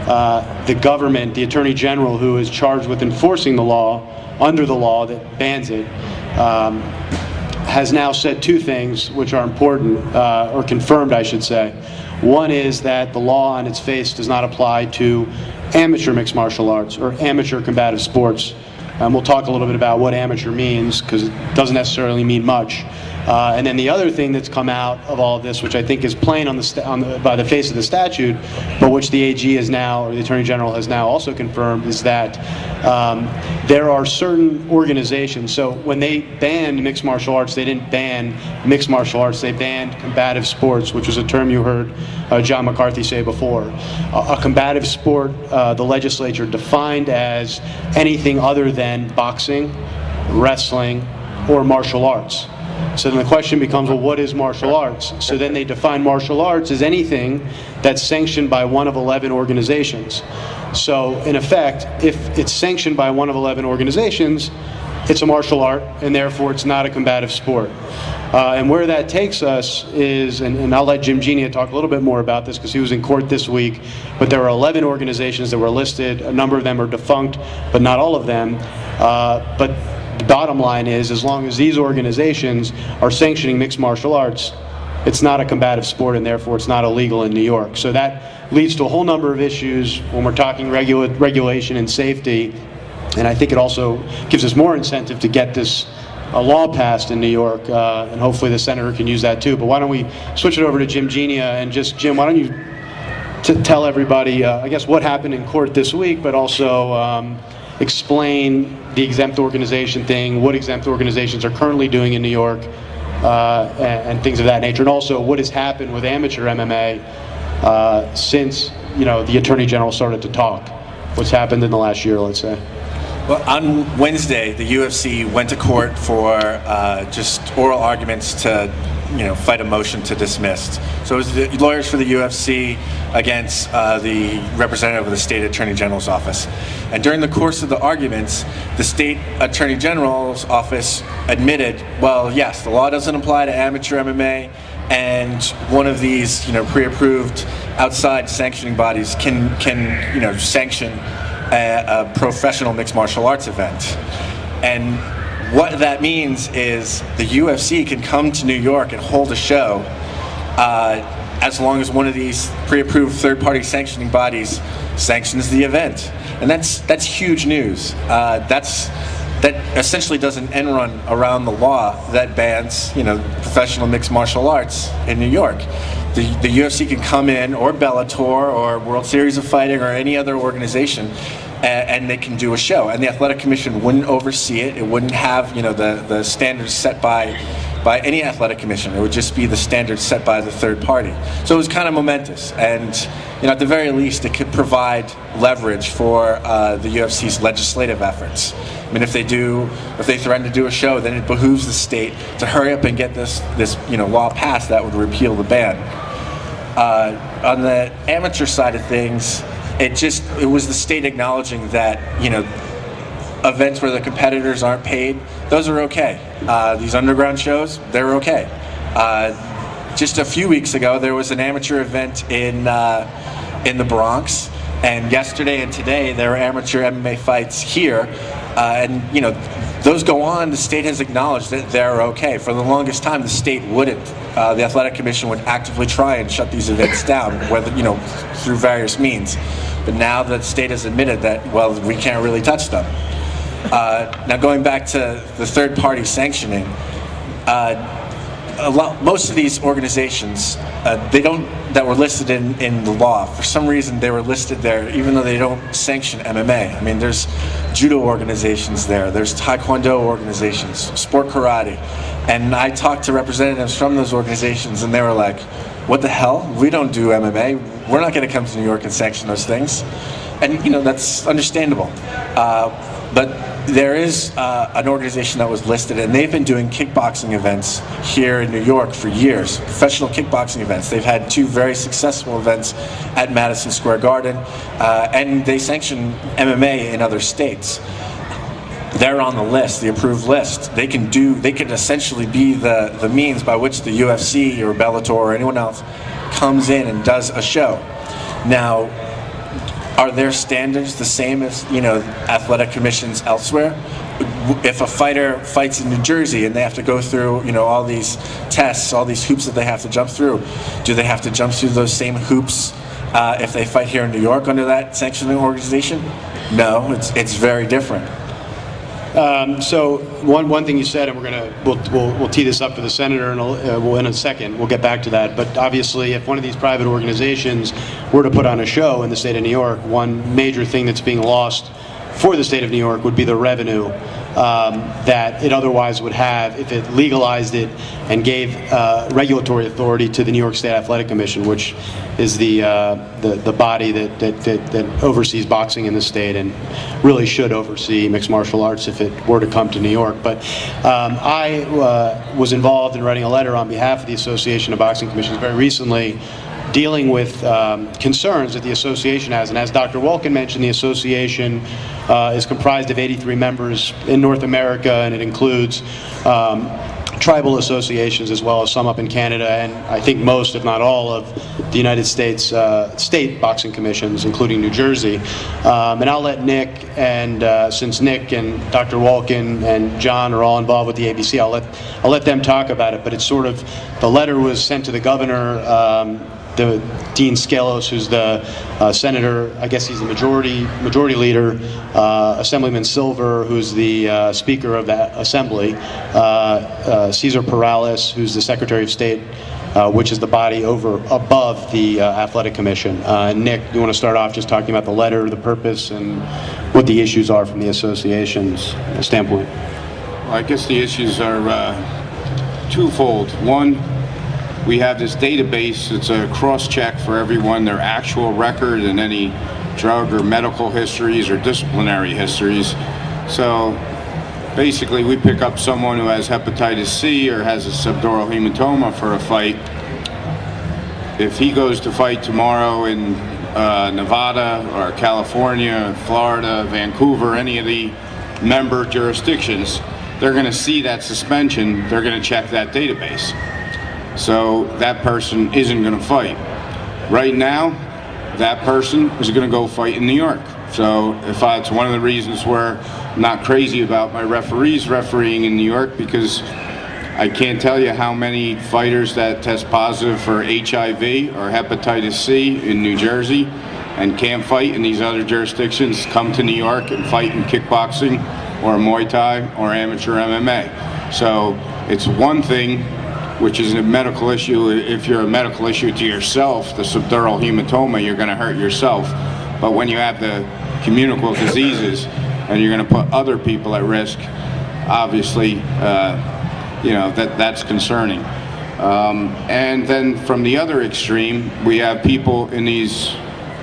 the government, the Attorney General, who is charged with enforcing the law, under the law that bans it, has now said two things which are important, or confirmed, I should say. One is that the law on its face does not apply to amateur mixed martial arts or amateur combative sports. We'll talk a little bit about what amateur means, because it doesn't necessarily mean much. And then the other thing that's come out of all of this, which I think is plain by the face of the statute, but which the AG is now, or the Attorney General has now also confirmed, is that there are certain organizations. So when they banned mixed martial arts, they didn't ban mixed martial arts, they banned combative sports, which was a term you heard John McCarthy say before. A combative sport, the legislature defined as anything other than boxing, wrestling, or martial arts. So then the question becomes, well, what is martial arts? So then they define martial arts as anything that's sanctioned by one of 11 organizations. So in effect, if it's sanctioned by one of 11 organizations, it's a martial art, and therefore it's not a combative sport. And where that takes us is, and I'll let Jim Genia talk a little bit more about this because he was in court this week, but there are 11 organizations that were listed. A number of them are defunct, but not all of them. But the bottom line is, as long as these organizations are sanctioning mixed martial arts, it's not a combative sport, and therefore it's not illegal in New York. So that leads to a whole number of issues when we're talking regulation and safety, and I think it also gives us more incentive to get this law passed in New York, and hopefully the senator can use that too. But why don't we switch it over to Jim Genia, and just, Jim, why don't you tell everybody, I guess, what happened in court this week, but also explain the exempt organization thing, what exempt organizations are currently doing in New York, and things of that nature, and also what has happened with amateur MMA since the Attorney General started to talk. What's happened in the last year, let's say? Well, on Wednesday, the UFC went to court for just oral arguments to fight a motion to dismiss. So it was the lawyers for the UFC against the representative of the state attorney general's office. And during the course of the arguments, the state attorney general's office admitted, well, yes, the law doesn't apply to amateur MMA, and one of these pre-approved outside sanctioning bodies can sanction a professional mixed martial arts event. And what that means is the UFC can come to New York and hold a show as long as one of these pre-approved third-party sanctioning bodies sanctions the event. And that's huge news. That essentially does an end run around the law that bans professional mixed martial arts in New York. The UFC can come in, or Bellator, or World Series of Fighting, or any other organization, and they can do a show. And the Athletic Commission wouldn't oversee it. It wouldn't have the standards set by any athletic commission. It would just be the standards set by the third party. So it was kind of momentous, and at the very least, it could provide leverage for the UFC's legislative efforts. I mean, if they threaten to do a show, then it behooves the state to hurry up and get this law passed that would repeal the ban. On the amateur side of things, it was the state acknowledging that events where the competitors aren't paid, those are okay. These underground shows, they're okay. Just a few weeks ago, there was an amateur event in the Bronx, and yesterday and today there were amateur MMA fights here, and those go on. The state has acknowledged that they're okay. For the longest time, the state wouldn't. The Athletic Commission would actively try and shut these events down, whether through various means. But now the state has admitted that, well, we can't really touch them. Now, going back to the third-party sanctioning, most of these organizations, that were listed in the law, for some reason they were listed there even though they don't sanction MMA. I mean, there's judo organizations there, there's taekwondo organizations, sport karate, and I talked to representatives from those organizations and they were like, what the hell? We don't do MMA. We're not going to come to New York and sanction those things. And that's understandable. But there is an organization that was listed, and they've been doing kickboxing events here in New York for years, professional kickboxing events. They've had 2 very successful events at Madison Square Garden, and they sanction MMA in other states. They're on the list, the approved list. They can essentially be the means by which the UFC or Bellator or anyone else comes in and does a show. Now, are their standards the same as, athletic commissions elsewhere? If a fighter fights in New Jersey and they have to go through, all these tests, all these hoops that they have to jump through, do they have to jump through those same hoops if they fight here in New York under that sanctioning organization? No, it's very different. So one thing you said, and we'll tee this up for the senator, and we'll in a second. We'll get back to that. But obviously, if one of these private organizations were to put on a show in the state of New York, one major thing that's being lost for the state of New York would be the revenue that it otherwise would have if it legalized it and gave regulatory authority to the New York State Athletic Commission, which is the body that oversees boxing in the state and really should oversee mixed martial arts if it were to come to New York. But I was involved in writing a letter on behalf of the Association of Boxing Commissions very recently, dealing with concerns that the association has. And as Dr. Wolkin mentioned, the association is comprised of 83 members in North America, and it includes tribal associations as well as some up in Canada, and I think most, if not all, of the United States state boxing commissions, including New Jersey. And I'll let Nick, and since Nick and Dr. Wolkin and John are all involved with the ABC, I'll let them talk about it. But it's sort of, the letter was sent to the governor, the Dean Skelos, who's the senator, I guess he's the majority leader, Assemblyman Silver, who's the Speaker of the Assembly, Cesar Perales, who's the Secretary of State, which is the body above the Athletic Commission. Nick, you want to start off just talking about the letter, the purpose, and what the issues are from the association's standpoint? Well, I guess the issues are twofold. One, we have this database. It's a cross-check for everyone, their actual record and any drug or medical histories or disciplinary histories. So basically, we pick up someone who has hepatitis C or has a subdural hematoma for a fight. If he goes to fight tomorrow in Nevada or California, Florida, Vancouver, any of the member jurisdictions, they're going to see that suspension. They're going to check that database. So that person isn't going to fight. Right now, that person is going to go fight in New York. So it's one of the reasons where I'm not crazy about my referees refereeing in New York, because I can't tell you how many fighters that test positive for HIV or hepatitis C in New Jersey and can't fight in these other jurisdictions come to New York and fight in kickboxing or Muay Thai or amateur MMA. So it's one thing, which is a medical issue. If you're a medical issue to yourself, the subdural hematoma, you're going to hurt yourself. But when you have the communicable diseases and you're going to put other people at risk, obviously, that's concerning. And then from the other extreme, we have people in these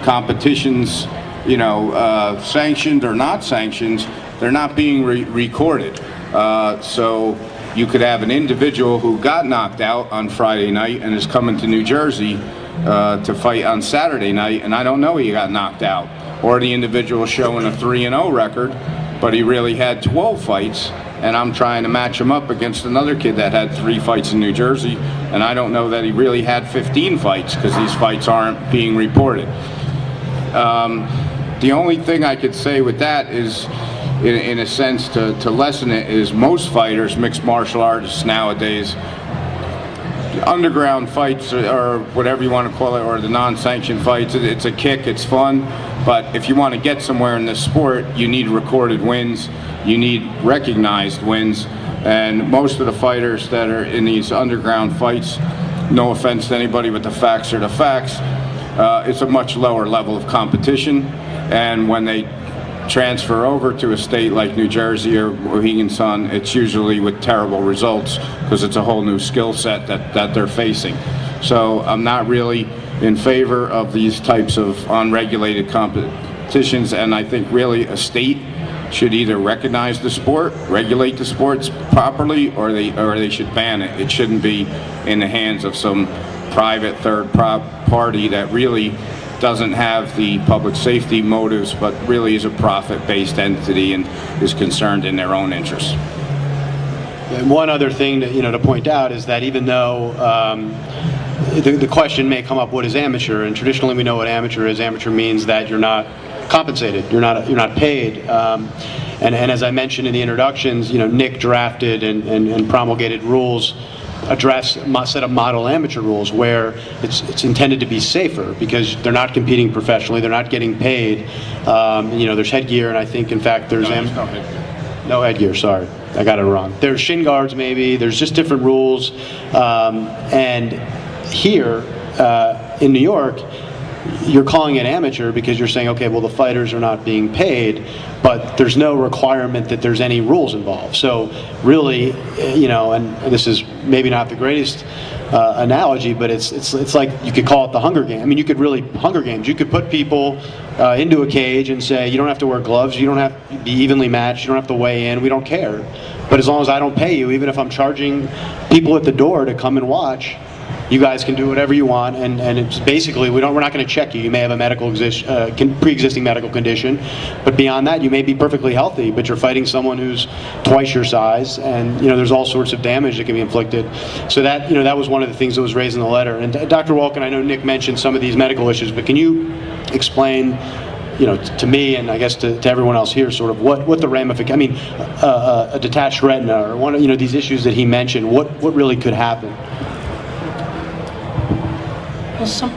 competitions, sanctioned or not sanctioned, they're not being recorded. So you could have an individual who got knocked out on Friday night and is coming to New Jersey to fight on Saturday night, and I don't know he got knocked out. Or the individual showing a 3-0 record, but he really had 12 fights, and I'm trying to match him up against another kid that had 3 fights in New Jersey, and I don't know that he really had 15 fights because these fights aren't being reported. The only thing I could say with that is, in a sense, to lessen it, is most fighters, mixed martial artists nowadays, underground fights or whatever you want to call it, or the non-sanctioned fights, it's a kick, it's fun, but if you want to get somewhere in this sport, you need recorded wins, you need recognized wins, and most of the fighters that are in these underground fights, no offense to anybody, but the facts are the facts, it's a much lower level of competition, and when they transfer over to a state like New Jersey or Mohegan Sun, it's usually with terrible results because it's a whole new skill set that they're facing. So I'm not really in favor of these types of unregulated competitions, and I think really a state should either recognize the sport, regulate the sports properly, or they should ban it. It shouldn't be in the hands of some private third party that really doesn't have the public safety motives, but really is a profit-based entity and is concerned in their own interests. And one other thing to point out is that even though the question may come up, what is amateur? And traditionally we know what amateur is. Amateur means that you're not compensated, you're not paid. And as I mentioned in the introductions, Nick drafted and promulgated rules, a set of model amateur rules where it's intended to be safer because they're not competing professionally, they're not getting paid. There's headgear, and I think in fact there's no headgear. Sorry, I got it wrong. There's shin guards, maybe. There's just different rules. And here in New York, you're calling it amateur because you're saying, okay, well, the fighters are not being paid, but there's no requirement that there's any rules involved. So really, and this is maybe not the greatest analogy, but it's like you could call it the Hunger Games. I mean, you could really Hunger Games. You could put people into a cage and say, you don't have to wear gloves, you don't have to be evenly matched, you don't have to weigh in, we don't care. But as long as I don't pay you, even if I'm charging people at the door to come and watch, you guys can do whatever you want, and it's basically we're not going to check you. You may have a pre-existing medical condition, but beyond that, you may be perfectly healthy, but you're fighting someone who's twice your size, and there's all sorts of damage that can be inflicted. So that that was one of the things that was raised in the letter. And Dr. Walken, I know Nick mentioned some of these medical issues, but can you explain, to me and I guess to everyone else here, sort of what the ramifications? I mean, a detached retina, or one of these issues that he mentioned. What really could happen? Well, some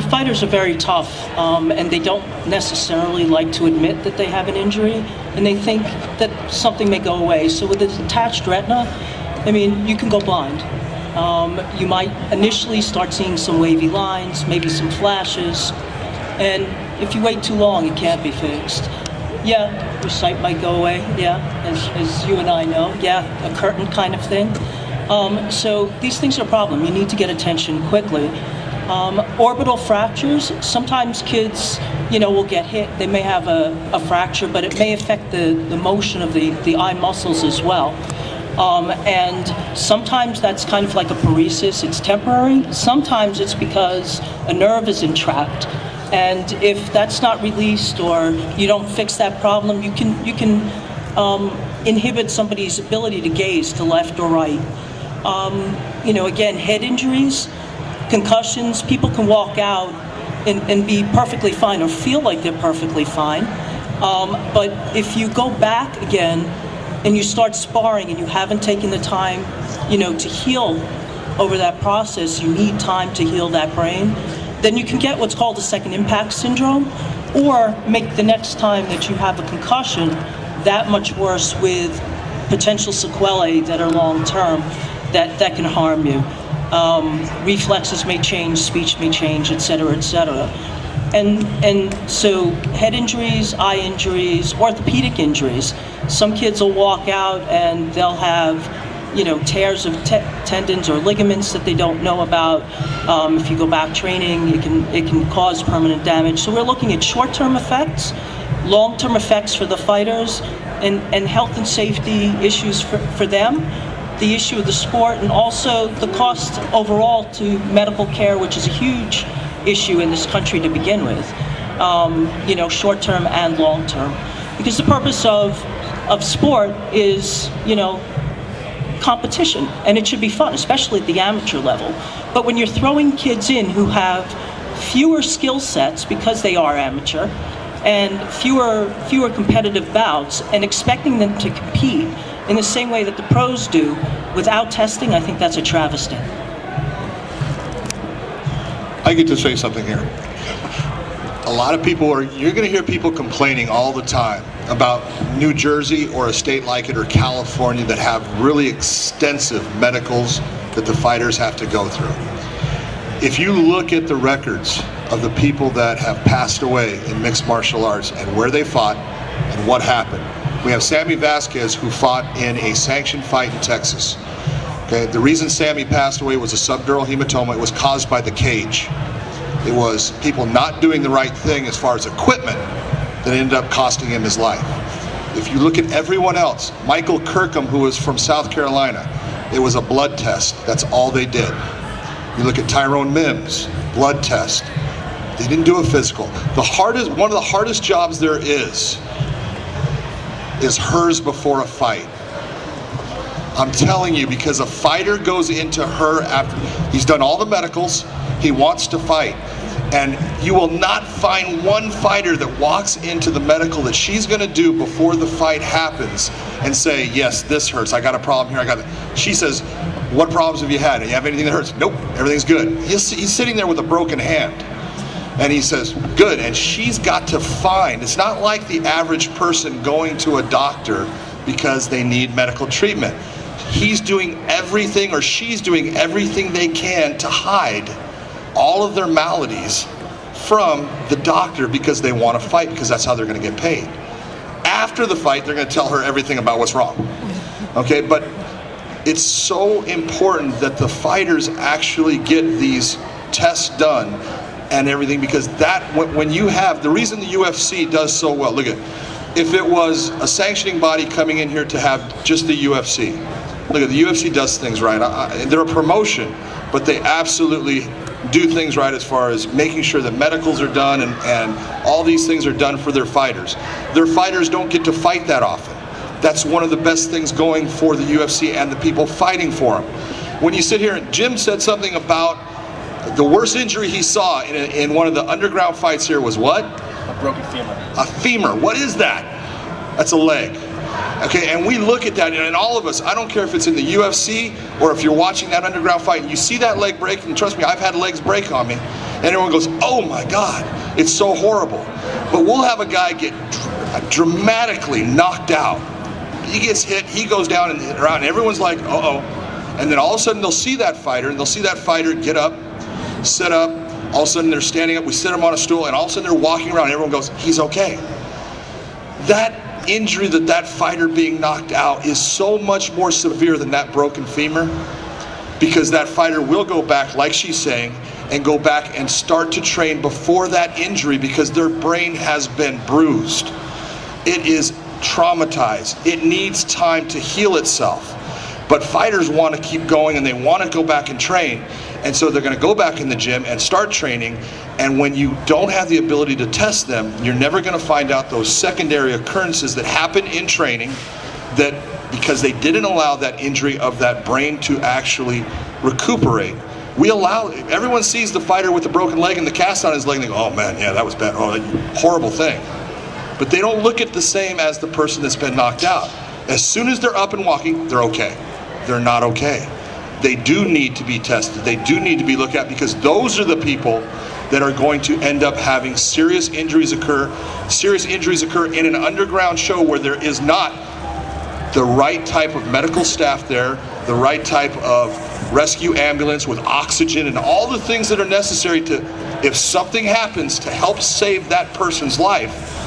fighters are very tough, and they don't necessarily like to admit that they have an injury, and they think that something may go away. So with a detached retina, I mean, you can go blind. You might initially start seeing some wavy lines, maybe some flashes, and if you wait too long, it can't be fixed. Yeah, your sight might go away, yeah, as you and I know, yeah, a curtain kind of thing. So these things are a problem. You need to get attention quickly. Orbital fractures, sometimes kids, will get hit. They may have a fracture, but it may affect the motion of the eye muscles as well. And sometimes that's kind of like a paresis. It's temporary. Sometimes it's because a nerve is entrapped. And if that's not released or you don't fix that problem, you can inhibit somebody's ability to gaze to left or right. Again, head injuries, concussions, people can walk out and be perfectly fine or feel like they're perfectly fine. But if you go back again and you start sparring and you haven't taken the time, to heal over that process, you need time to heal that brain, then you can get what's called a second impact syndrome, or make the next time that you have a concussion that much worse with potential sequelae that are long-term that can harm you. Reflexes may change, speech may change, etc., etc. And so head injuries, eye injuries, orthopedic injuries. Some kids will walk out and they'll have tears of tendons or ligaments that they don't know about. If you go back training, it can cause permanent damage. So we're looking at short-term effects, long-term effects for the fighters, and health and safety issues for them, the issue of the sport, and also the cost overall to medical care, which is a huge issue in this country to begin with, short-term and long-term. Because the purpose of sport is, competition, and it should be fun, especially at the amateur level. But when you're throwing kids in who have fewer skill sets because they are amateur, and fewer competitive bouts, and expecting them to compete in the same way that the pros do without testing, I think that's a travesty. I get to say something here. A lot of people you're going to hear people complaining all the time about New Jersey or a state like it or California that have really extensive medicals that the fighters have to go through. If you look at the records of the people that have passed away in mixed martial arts and where they fought and what happened, we have Sammy Vasquez, who fought in a sanctioned fight in Texas. Okay, the reason Sammy passed away was a subdural hematoma. It was caused by the cage. It was people not doing the right thing as far as equipment that ended up costing him his life. If you look at everyone else, Michael Kirkham, who was from South Carolina, it was a blood test. That's all they did. You look at Tyrone Mims, blood test. They didn't do a physical. One of the hardest jobs there is hers before a fight. I'm telling you, because a fighter goes into her after he's done all the medicals, he wants to fight. And you will not find one fighter that walks into the medical that she's going to do before the fight happens and say, yes, this hurts, I got a problem here, I got it. She says, what problems have you had? Do you have anything that hurts? Nope, everything's good. He's sitting there with a broken hand. And he says, good. And she's got to find, it's not like the average person going to a doctor because they need medical treatment. He's doing everything, or she's doing everything they can to hide all of their maladies from the doctor because they want to fight, because that's how they're going to get paid. After the fight, they're going to tell her everything about what's wrong. Okay, but it's so important that the fighters actually get these tests done and everything, because that, when you have, the reason the UFC does so well, look at, if it was a sanctioning body coming in here to have just the UFC, look at, the UFC does things right. They're a promotion, but they absolutely do things right as far as making sure that medicals are done and all these things are done for their fighters. Their fighters don't get to fight that often. That's one of the best things going for the UFC and the people fighting for them. When you sit here, and Jim said something about the worst injury he saw in one of the underground fights here was what? A broken femur. A femur. What is that? That's a leg. Okay, and we look at that, and all of us, I don't care if it's in the UFC or if you're watching that underground fight, and you see that leg break, and trust me, I've had legs break on me, and everyone goes, oh my God, it's so horrible. But we'll have a guy get dramatically knocked out. He gets hit, he goes down and around, and everyone's like, uh-oh. And then all of a sudden they'll see that fighter, and they'll see that fighter get up, sit up, all of a sudden they're standing up, we sit them on a stool, and all of a sudden they're walking around, and everyone goes, he's okay. That injury, that fighter being knocked out, is so much more severe than that broken femur, because that fighter will go back, like she's saying, and go back and start to train before that injury, because their brain has been bruised. It is traumatized. It needs time to heal itself. But fighters want to keep going, and they want to go back and train, and so they're going to go back in the gym and start training. And when you don't have the ability to test them, you're never going to find out those secondary occurrences that happen in training, that because they didn't allow that injury of that brain to actually recuperate. We allow, everyone sees the fighter with the broken leg and the cast on his leg and they go, oh man, yeah, that was bad, oh, horrible thing. But they don't look at the same as the person that's been knocked out. As soon as they're up and walking, they're okay. They're not okay. They do need to be tested. They do need to be looked at, because those are the people that are going to end up having serious injuries occur. Serious injuries occur in an underground show where there is not the right type of medical staff there, the right type of rescue ambulance with oxygen and all the things that are necessary to, if something happens, to help save that person's life.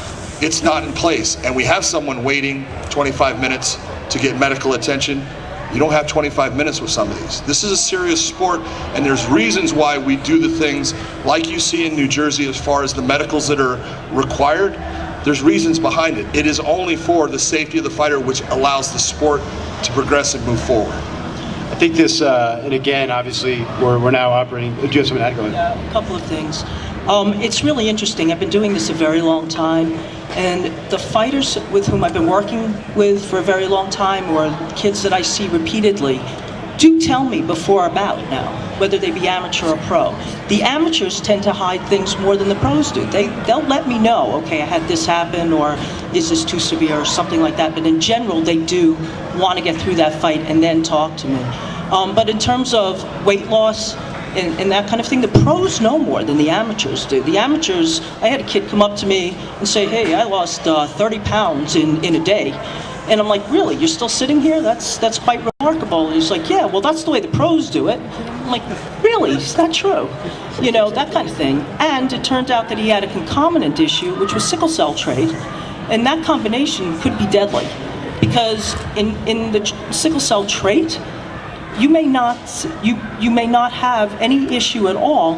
It's not in place. And we have someone waiting 25 minutes to get medical attention. You don't have 25 minutes with some of these. This is a serious sport, and there's reasons why we do the things like you see in New Jersey as far as the medicals that are required. There's reasons behind it. It is only for the safety of the fighter, which allows the sport to progress and move forward. I think this, and again, obviously, we're now operating. Do you have something to add? Yeah, a couple of things. It's really interesting. I've been doing this a very long time, and the fighters with whom I've been working with for a very long time, or kids that I see repeatedly, do tell me before a bout now, whether they be amateur or pro. The amateurs tend to hide things more than the pros do. They'll let me know, okay, I had this happen, or is this too severe, or something like that. But in general, they do want to get through that fight and then talk to me. But in terms of weight loss and that kind of thing, the pros know more than the amateurs do. The amateurs, I had a kid come up to me and say, hey, I lost 30 pounds in a day. And I'm like, really? You're still sitting here? That's quite remarkable. And he's like, yeah, well, that's the way the pros do it. I'm like, really? Is that true? You know, that kind of thing. And it turned out that he had a concomitant issue, which was sickle cell trait. And that combination could be deadly. Because in the sickle cell trait, you may not have any issue at all,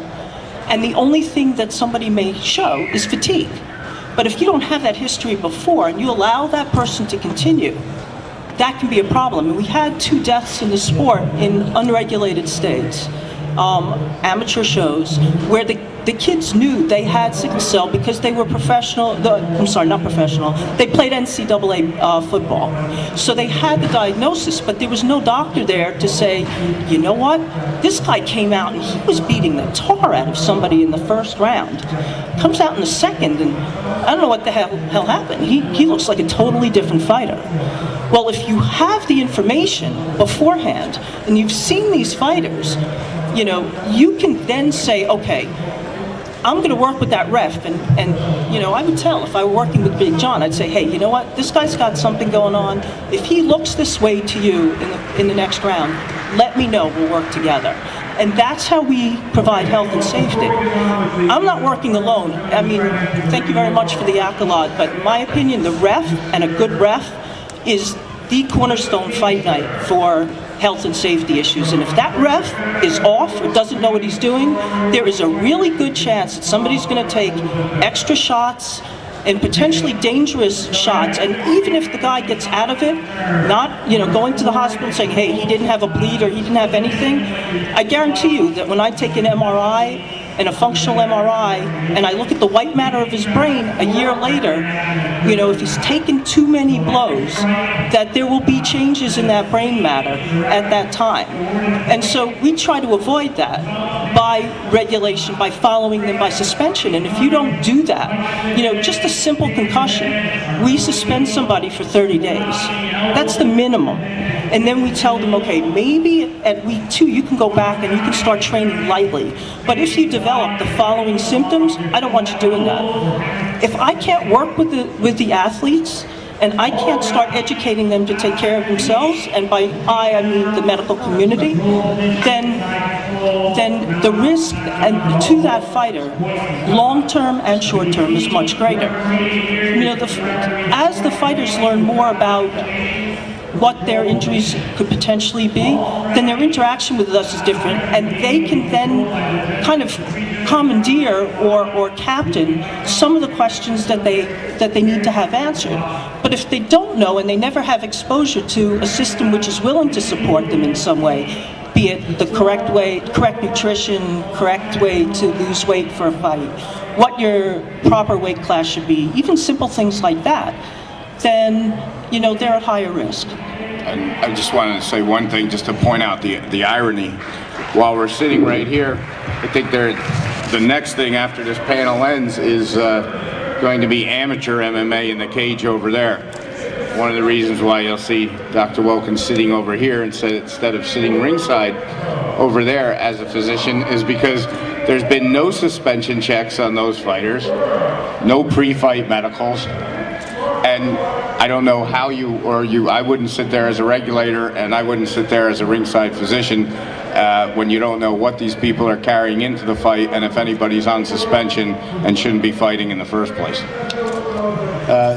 and the only thing that somebody may show is fatigue. But if you don't have that history before and you allow that person to continue, that can be a problem. And we had 2 deaths in the sport in unregulated states, amateur shows, where the the kids knew they had sickle cell because they were professional, not professional, they played NCAA football. So they had the diagnosis, but there was no doctor there to say, you know what, this guy came out and he was beating the tar out of somebody in the first round. Comes out in the second, and I don't know what the hell happened. He looks like a totally different fighter. Well, if you have the information beforehand and you've seen these fighters, you know, you can then say, okay, I'm going to work with that ref, and you know, I would tell, if I were working with Big John, I'd say, hey, you know what, this guy's got something going on. If he looks this way to you in the next round, let me know, we'll work together. And that's how we provide health and safety. I'm not working alone. I mean, thank you very much for the accolade, but in my opinion, the ref, and a good ref, is the cornerstone fight night for health and safety issues. And if that ref is off or doesn't know what he's doing, there is a really good chance that somebody's going to take extra shots and potentially dangerous shots. And even if the guy gets out of it, not, you know, going to the hospital and saying, hey, he didn't have a bleed or he didn't have anything, I guarantee you that when I take an MRI and a functional MRI, and I look at the white matter of his brain a year later, you know, if he's taken too many blows, that there will be changes in that brain matter at that time. And so we try to avoid that by regulation, by following them by suspension. And if you don't do that, you know, just a simple concussion, we suspend somebody for 30 days. That's the minimum. And then we tell them, okay, maybe at week 2 you can go back and you can start training lightly. But if you develop the following symptoms, I don't want you doing that. If I can't work with the athletes, and I can't start educating them to take care of themselves, and by I mean the medical community, then the risk and to that fighter, long-term and short-term, is much greater. You know, as the fighters learn more about what their injuries could potentially be, then their interaction with us is different, and they can then kind of commandeer or captain some of the questions that they need to have answered. But if they don't know and they never have exposure to a system which is willing to support them in some way, be it the correct way, correct nutrition, correct way to lose weight for a fight, what your proper weight class should be, even simple things like that, then, you know, they're at higher risk. And I just wanted to say one thing, just to point out the irony. While we're sitting right here, I think the next thing after this panel ends is going to be amateur MMA in the cage over there. One of the reasons why you'll see Dr. Wilkins sitting over here instead of sitting ringside over there as a physician is because there's been no suspension checks on those fighters, no pre-fight medicals, and I don't know how I wouldn't sit there as a regulator, and I wouldn't sit there as a ringside physician when you don't know what these people are carrying into the fight and if anybody's on suspension and shouldn't be fighting in the first place.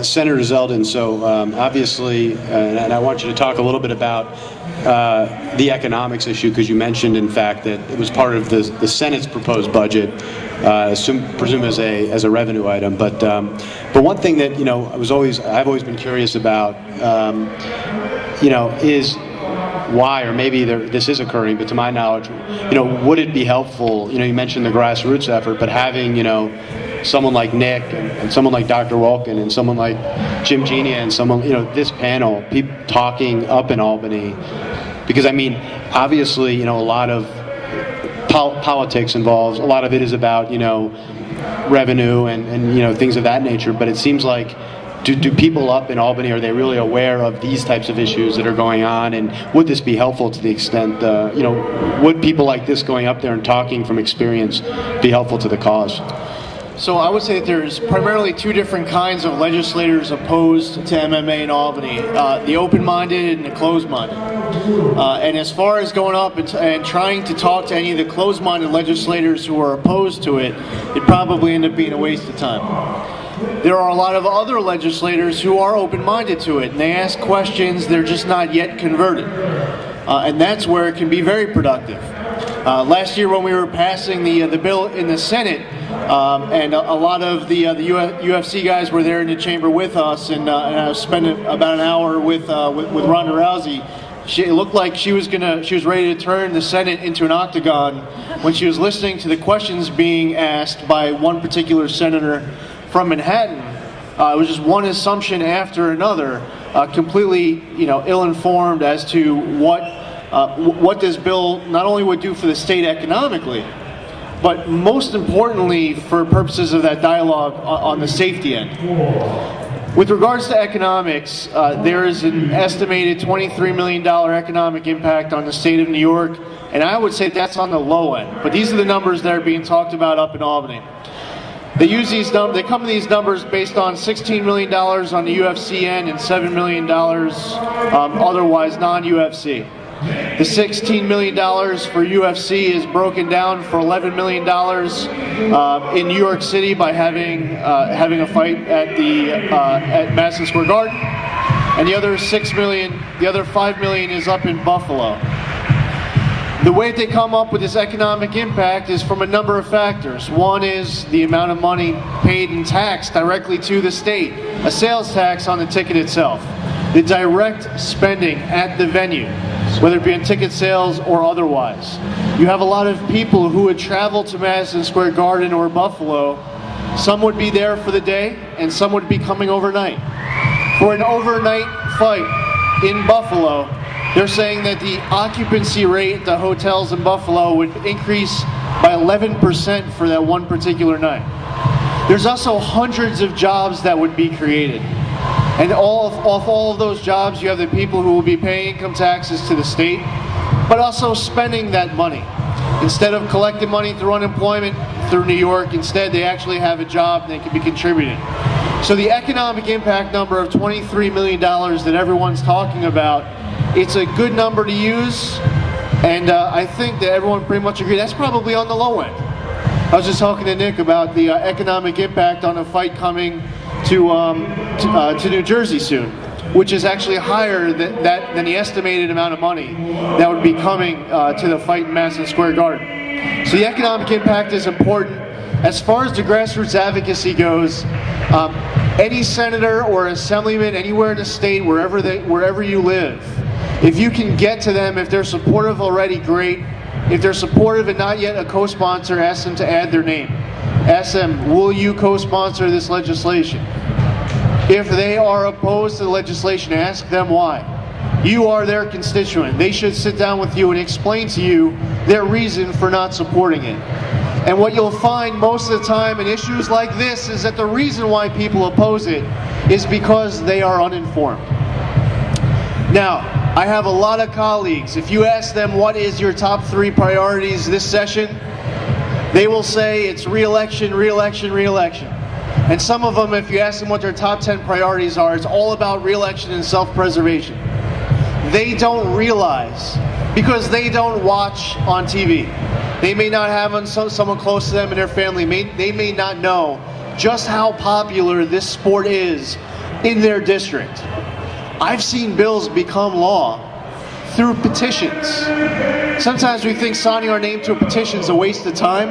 Senator Zeldin, so obviously, and I want you to talk a little bit about the economics issue, because you mentioned, in fact, that it was part of the Senate's proposed budget, presume as a revenue item. But one thing that, you know, I've always been curious about, you know, is why, or maybe this is occurring, but to my knowledge, you know, would it be helpful? You know, you mentioned the grassroots effort, but having, you know, someone like Nick and someone like Dr. Walken and someone like Jim Genia and someone, you know, this panel, people talking up in Albany, because I mean, obviously, you know, a lot of politics involves, a lot of it is about, you know, revenue and you know, things of that nature, but it seems like, do people up in Albany, are they really aware of these types of issues that are going on, and would this be helpful to the extent, you know, would people like this going up there and talking from experience be helpful to the cause? So I would say that there's primarily 2 different kinds of legislators opposed to MMA in Albany, the open-minded and the closed-minded. And as far as going up and trying to talk to any of the closed-minded legislators who are opposed to it, it'd probably end up being a waste of time. There are a lot of other legislators who are open-minded to it, and they ask questions, they're just not yet converted. And that's where it can be very productive. Last year when we were passing the bill in the Senate, and a lot of the UFC guys were there in the chamber with us, and I was spending about an hour with Ronda Rousey. It looked like she was ready to turn the Senate into an octagon when she was listening to the questions being asked by one particular senator from Manhattan. It was just one assumption after another, completely, ill-informed as to what this bill not only would do for the state economically, but most importantly for purposes of that dialogue on the safety end. With regards to economics, there is an estimated $23 million economic impact on the state of New York, and I would say that's on the low end. But these are the numbers that are being talked about up in Albany. They come to these numbers based on $16 million on the UFC end and $7 million otherwise non-UFC. The $16 million for UFC is broken down for $11 million in New York City by having a fight at Madison Square Garden, and the other $5 million is up in Buffalo. The way they come up with this economic impact is from a number of factors. One is the amount of money paid in tax directly to the state, a sales tax on the ticket itself, the direct spending at the venue, whether it be on ticket sales or otherwise. You have a lot of people who would travel to Madison Square Garden or Buffalo. Some would be there for the day, and some would be coming overnight. For an overnight fight in Buffalo, they're saying that the occupancy rate at the hotels in Buffalo would increase by 11% for that one particular night. There's also hundreds of jobs that would be created. And off all of those jobs, you have the people who will be paying income taxes to the state, but also spending that money. Instead of collecting money through unemployment through New York, instead they actually have a job and they can be contributing. So the economic impact number of $23 million that everyone's talking about, it's a good number to use, and I think that everyone pretty much agrees that's probably on the low end. I was just talking to Nick about the economic impact on a fight coming to New Jersey soon, which is actually higher than the estimated amount of money that would be coming to the fight in Madison Square Garden. So the economic impact is important. As far as the grassroots advocacy goes, any senator or assemblyman anywhere in the state, wherever you live, if you can get to them, if they're supportive already, great. If they're supportive and not yet a co-sponsor, ask them to add their name. Ask them, will you co-sponsor this legislation? If they are opposed to the legislation, ask them why. You are their constituent. They should sit down with you and explain to you their reason for not supporting it. And what you'll find most of the time in issues like this is that the reason why people oppose it is because they are uninformed. Now, I have a lot of colleagues. If you ask them what is your top 3 priorities this session, they will say it's re-election, re-election, re-election. And some of them, if you ask them what their top 10 priorities are, it's all about re-election and self-preservation. They don't realize, because they don't watch on TV. They may not have someone close to them in their family. They may not know just how popular this sport is in their district. I've seen bills become law through petitions. Sometimes we think signing our name to a petition is a waste of time,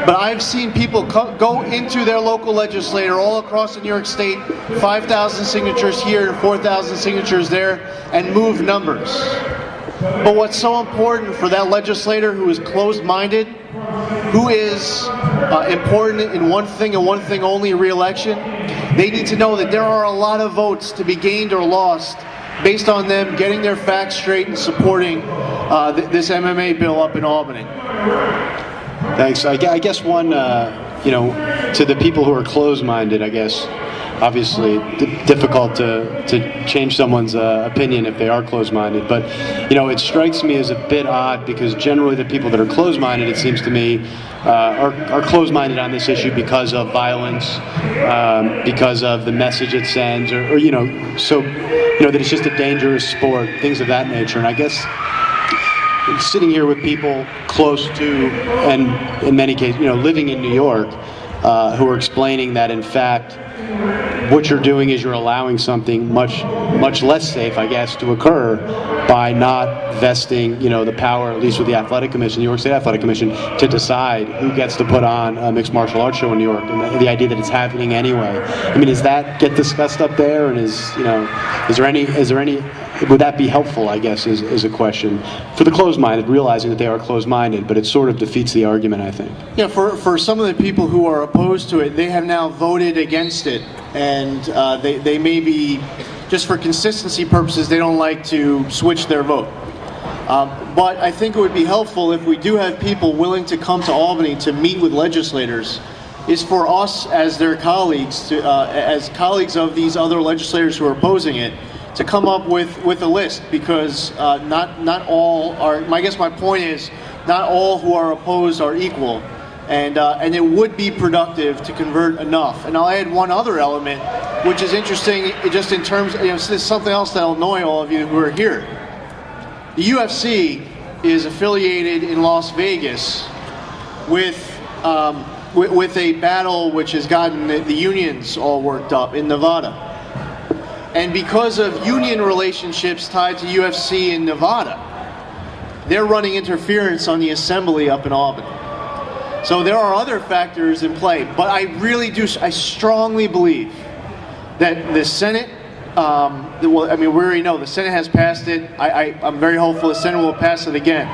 but I've seen people go into their local legislator all across the New York State, 5,000 signatures here and 4,000 signatures there, and move numbers. But what's so important for that legislator who is closed-minded, who is important in one thing and one thing only, re-election, they need to know that there are a lot of votes to be gained or lost based on them getting their facts straight and supporting this MMA bill up in Albany. Thanks. I guess one, to the people who are closed-minded, I guess, obviously difficult to change someone's opinion if they are closed-minded, but it strikes me as a bit odd because generally the people that are closed-minded, it seems to me, are closed-minded on this issue because of violence, because of the message it sends, or that it's just a dangerous sport, things of that nature. And I guess sitting here with people close to, and in many cases, living in New York, who are explaining that in fact what you're doing is you're allowing something much less safe, I guess, to occur by not vesting, the power, at least with the Athletic Commission, the New York State Athletic Commission, to decide who gets to put on a mixed martial arts show in New York, and the idea that it's happening anyway. I mean, does that get discussed up there? And is there any would that be helpful, I guess, is a question. For the closed-minded, realizing that they are closed-minded, but it sort of defeats the argument, I think. Yeah, for some of the people who are opposed to it, they have now voted against it, and they may be, just for consistency purposes, they don't like to switch their vote. But I think it would be helpful if we do have people willing to come to Albany to meet with legislators, is for us as their colleagues, as colleagues of these other legislators who are opposing it, to come up with a list, because not all are. I guess my point is, not all who are opposed are equal, and it would be productive to convert enough. And I'll add one other element, which is interesting, just in terms. This is something else that'll annoy all of you who are here. The UFC is affiliated in Las Vegas with a battle which has gotten the unions all worked up in Nevada. And because of union relationships tied to UFC in Nevada, they're running interference on the assembly up in Albany. So there are other factors in play, but I strongly believe that the Senate, we already know the Senate has passed it. I'm very hopeful the Senate will pass it again.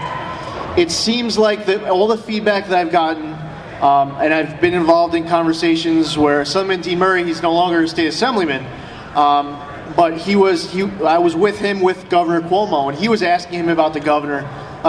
It seems like all the feedback that I've gotten, and I've been involved in conversations where Assemblyman D. Murray, he's no longer a state assemblyman, but I was with him with Governor Cuomo, and he was asking him about the governor.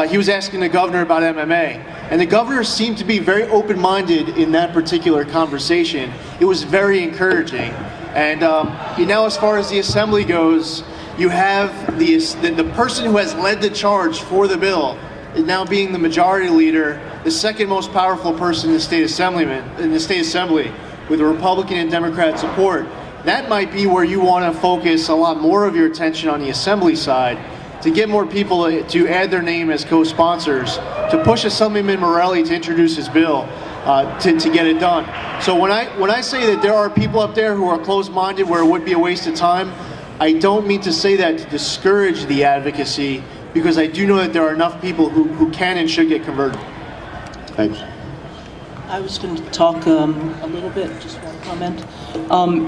He was asking the governor about MMA, and the governor seemed to be very open-minded in that particular conversation. It was very encouraging. And as far as the assembly goes, you have the person who has led the charge for the bill is now being the majority leader, the second most powerful person in the state assembly, with Republican and Democrat support. That might be where you want to focus a lot more of your attention on the assembly side, to get more people to add their name as co-sponsors, to push Assemblyman Morelli to introduce his bill, to get it done. So when I say that there are people up there who are closed-minded where it would be a waste of time, I don't mean to say that to discourage the advocacy, because I do know that there are enough people who can and should get converted. Thanks. I was going to talk a little bit, just one comment.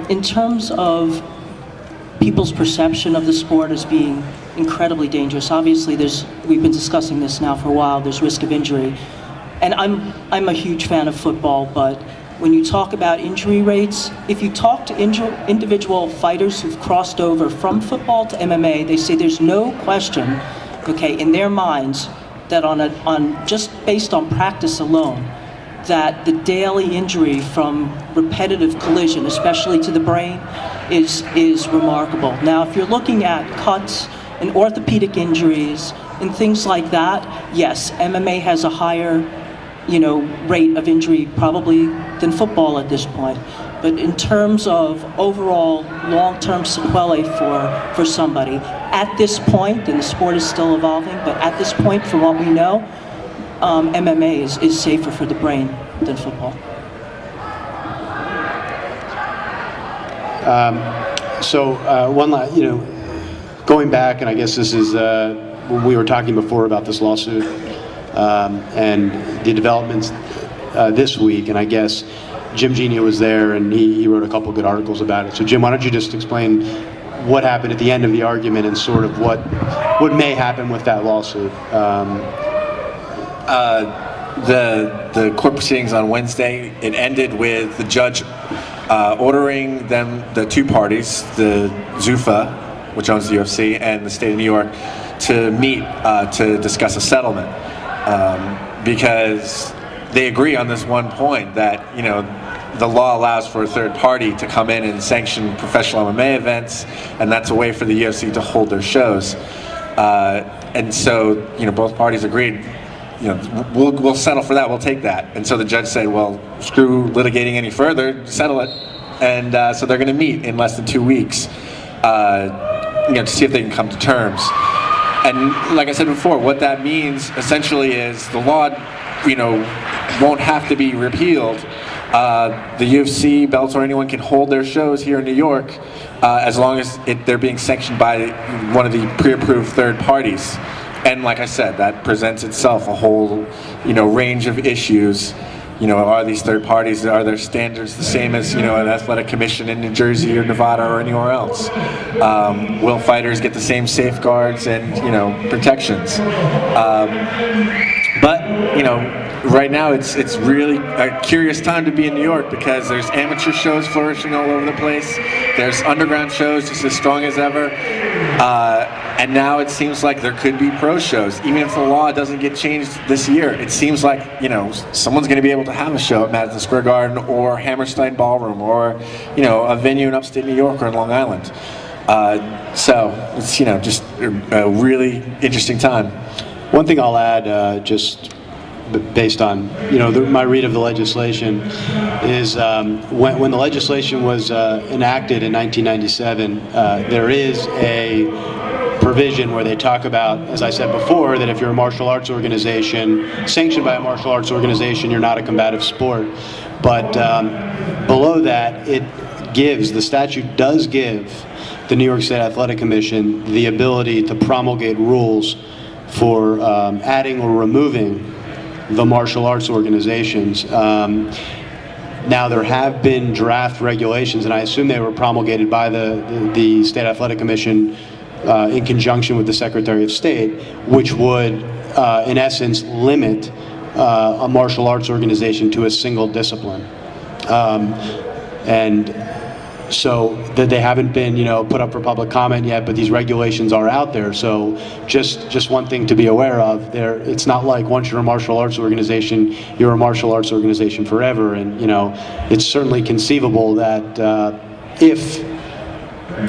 In terms of people's perception of the sport as being incredibly dangerous, obviously we've been discussing this now for a while, there's risk of injury. And I'm a huge fan of football, but when you talk about injury rates, if you talk to individual fighters who've crossed over from football to MMA, they say there's no question, in their minds, that on just based on practice alone, that the daily injury from repetitive collision, especially to the brain, is remarkable. Now, if you're looking at cuts and orthopedic injuries and things like that, yes, MMA has a higher, rate of injury probably than football at this point. But in terms of overall long-term sequelae for somebody, at this point, and the sport is still evolving, but at this point, from what we know, MMA is safer for the brain than football. One last, going back, and I guess this is, we were talking before about this lawsuit and the developments this week, and I guess Jim Genia was there, and he wrote a couple good articles about it. So Jim, why don't you just explain what happened at the end of the argument and sort of what may happen with that lawsuit? The court proceedings on Wednesday, it ended with the judge ordering the two parties, the Zuffa, which owns the UFC, and the state of New York, to meet to discuss a settlement, because they agree on this one point that the law allows for a third party to come in and sanction professional MMA events, and that's a way for the UFC to hold their shows. And so both parties agreed. We'll settle for that. We'll take that. And so the judge said, well, screw litigating any further, settle it. And so they're going to meet in less than 2 weeks, to see if they can come to terms. And like I said before, what that means essentially is the law, won't have to be repealed. The UFC, Bellator, anyone can hold their shows here in New York as long as they're being sanctioned by one of the pre-approved third parties. And like I said, that presents itself a whole, range of issues are these third parties, are their standards the same as, an athletic commission in New Jersey or Nevada or anywhere else? Will fighters get the same safeguards and, protections? But, right now it's really a curious time to be in New York because there's amateur shows flourishing all over the place. There's underground shows just as strong as ever. And now it seems like there could be pro shows. Even if the law doesn't get changed this year, it seems like, someone's going to be able to have a show at Madison Square Garden or Hammerstein Ballroom or, a venue in upstate New York or in Long Island. So it's, just a really interesting time. One thing I'll add, just based on my read of the legislation, is when the legislation was enacted in 1997, there is a provision where they talk about, as I said before, that if you're a martial arts organization, sanctioned by a martial arts organization, you're not a combative sport. But below that, the statute does give the New York State Athletic Commission the ability to promulgate rules for adding or removing the martial arts organizations. Now there have been draft regulations, and I assume they were promulgated by the State Athletic Commission in conjunction with the Secretary of State, which would, in essence, limit a martial arts organization to a single discipline. And so that they haven't been, put up for public comment yet, but these regulations are out there. So just one thing to be aware of, it's not like once you're a martial arts organization, you're a martial arts organization forever. And, it's certainly conceivable that if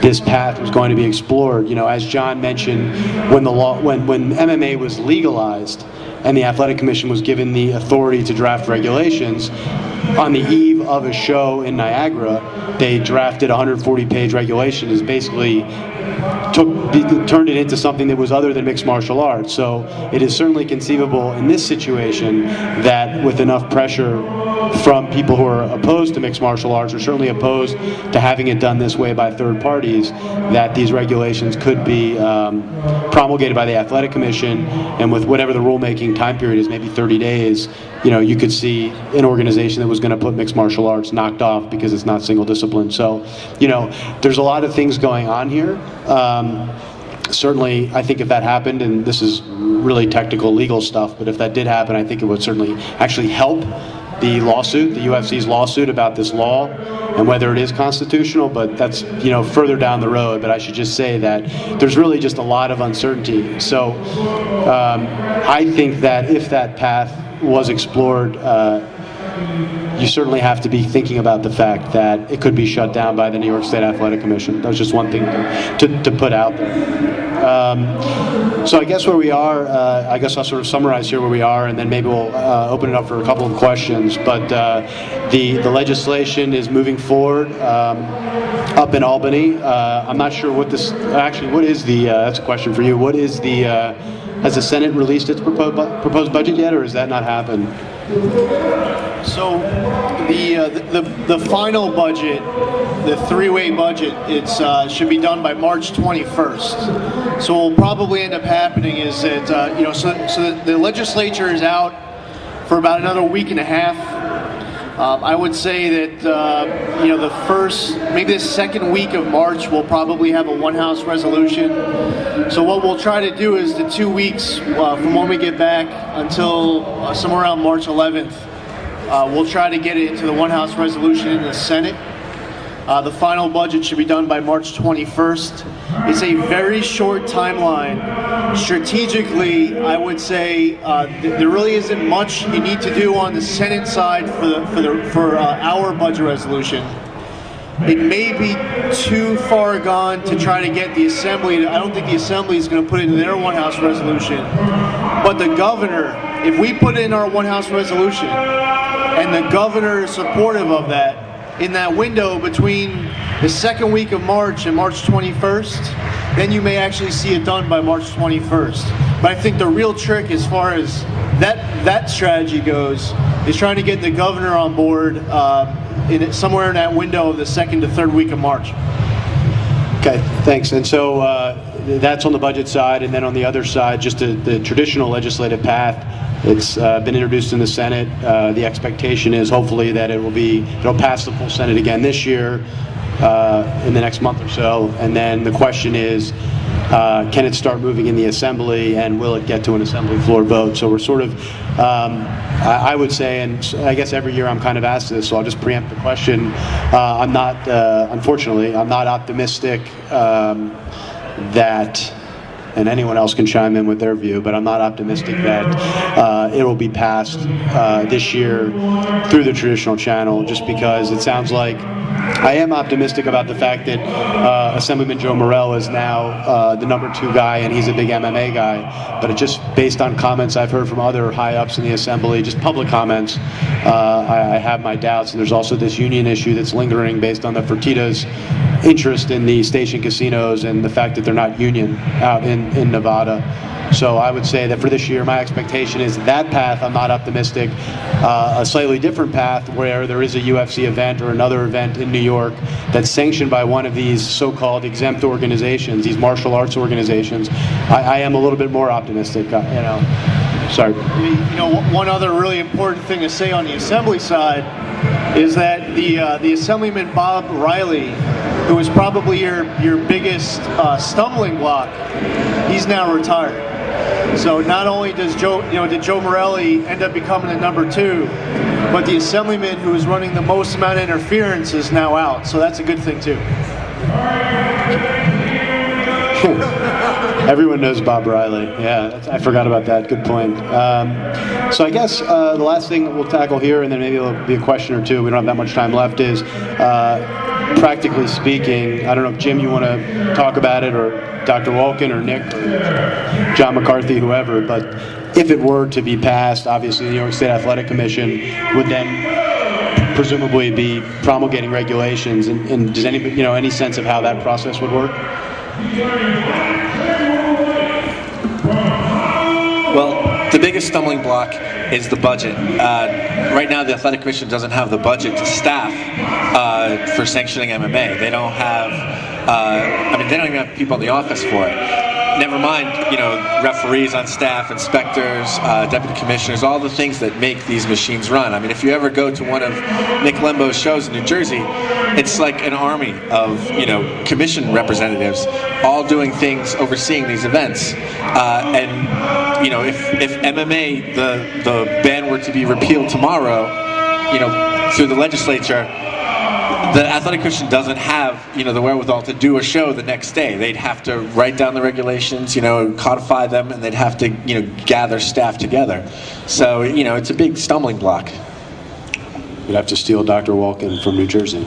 this path was going to be explored, as John mentioned, when MMA was legalized and the Athletic Commission was given the authority to draft regulations, on the eve of a show in Niagara, they drafted 140-page regulations, basically turned it into something that was other than mixed martial arts. So it is certainly conceivable in this situation that with enough pressure from people who are opposed to mixed martial arts, or certainly opposed to having it done this way by third parties, that these regulations could be promulgated by the Athletic Commission, and with whatever the rulemaking time period is, maybe 30 days, you could see an organization that was going to put mixed martial arts knocked off because it's not single discipline. So, there's a lot of things going on here. Certainly, I think if that happened, and this is really technical legal stuff, but if that did happen, I think it would certainly actually help the lawsuit, the UFC's lawsuit about this law and whether it is constitutional, but that's, further down the road. But I should just say that there's really just a lot of uncertainty. So I think that if that path was explored, you certainly have to be thinking about the fact that it could be shut down by the New York State Athletic Commission. That was just one thing to put out there. So I guess where we are, I guess I'll sort of summarize here where we are, and then maybe we'll open it up for a couple of questions. But the legislation is moving forward up in Albany. I'm not sure what this, actually, what is the, that's a question for you, what is the, has the Senate released its proposed budget yet, or has that not happened? So the final budget, the three-way budget, should be done by March 21st. So what will probably end up happening is that so the legislature is out for about another week and a half. I would say that the first, maybe the second week of March, we'll probably have a one-house resolution. So what we'll try to do is the 2 weeks from when we get back until somewhere around March 11th, we'll try to get it into the one-house resolution in the Senate. The final budget should be done by March 21st. It's a very short timeline. Strategically, I would say there really isn't much you need to do on the Senate side for our budget resolution. It may be too far gone to try to get the Assembly. I don't think the Assembly is going to put it in their one-house resolution. But the governor, if we put in our one-house resolution, and the governor is supportive of that, in that window between the second week of March and March 21st, then you may actually see it done by March 21st. But I think the real trick as far as that strategy goes is trying to get the governor on board somewhere in that window of the second to third week of March. Okay, thanks. And so that's on the budget side, and then on the other side, just the traditional legislative path. It's been introduced in the Senate. The expectation is hopefully that it'll pass the full Senate again this year, in the next month or so. And then the question is, can it start moving in the Assembly, and will it get to an Assembly floor vote? So we're sort of, I would say, and I guess every year I'm kind of asked this, so I'll just preempt the question. I'm not, unfortunately, I'm not optimistic that, and anyone else can chime in with their view, but I'm not optimistic that it will be passed this year through the traditional channel, just because it sounds like I am optimistic about the fact that Assemblyman Joe Morell is now the #2 guy, and he's a big MMA guy. But it just based on comments I've heard from other high-ups in the Assembly, just public comments, I have my doubts. And there's also this union issue that's lingering based on the Fertitta's interest in the station casinos and the fact that they're not union out in Nevada. So I would say that for this year, my expectation is that path. I'm not optimistic. A slightly different path where there is a UFC event or another event in New York that's sanctioned by one of these so-called exempt organizations, these martial arts organizations. I am a little bit more optimistic. Sorry. One other really important thing to say on the Assembly side is that the Assemblyman Bob Riley, who was probably your biggest stumbling block, he's now retired. So not only does did Joe Morelli end up becoming the #2, but the Assemblyman who was running the most amount of interference is now out. So that's a good thing too. Everyone knows Bob Riley. Yeah, I forgot about that. Good point. So I guess the last thing we'll tackle here, and then maybe it'll be a question or two, we don't have that much time left, is practically speaking, I don't know if Jim, you want to talk about it, or Dr. Walken, or Nick, or John McCarthy, whoever, but if it were to be passed, obviously the New York State Athletic Commission would then presumably be promulgating regulations, and does anybody, any sense of how that process would work? Well, the biggest stumbling block is the budget. Right now, the Athletic Commission doesn't have the budget to staff for sanctioning MMA. They don't have, they don't even have people in the office for it. Never mind, referees on staff, inspectors, deputy commissioners, all the things that make these machines run. I mean, if you ever go to one of Nick Lembo's shows in New Jersey, it's like an army of, commission representatives all doing things, overseeing these events. If MMA, the ban were to be repealed tomorrow, through the legislature, the Athletic Commission doesn't have, the wherewithal to do a show the next day. They'd have to write down the regulations, codify them, and they'd have to, gather staff together. So, it's a big stumbling block. You'd have to steal Dr. Walken from New Jersey.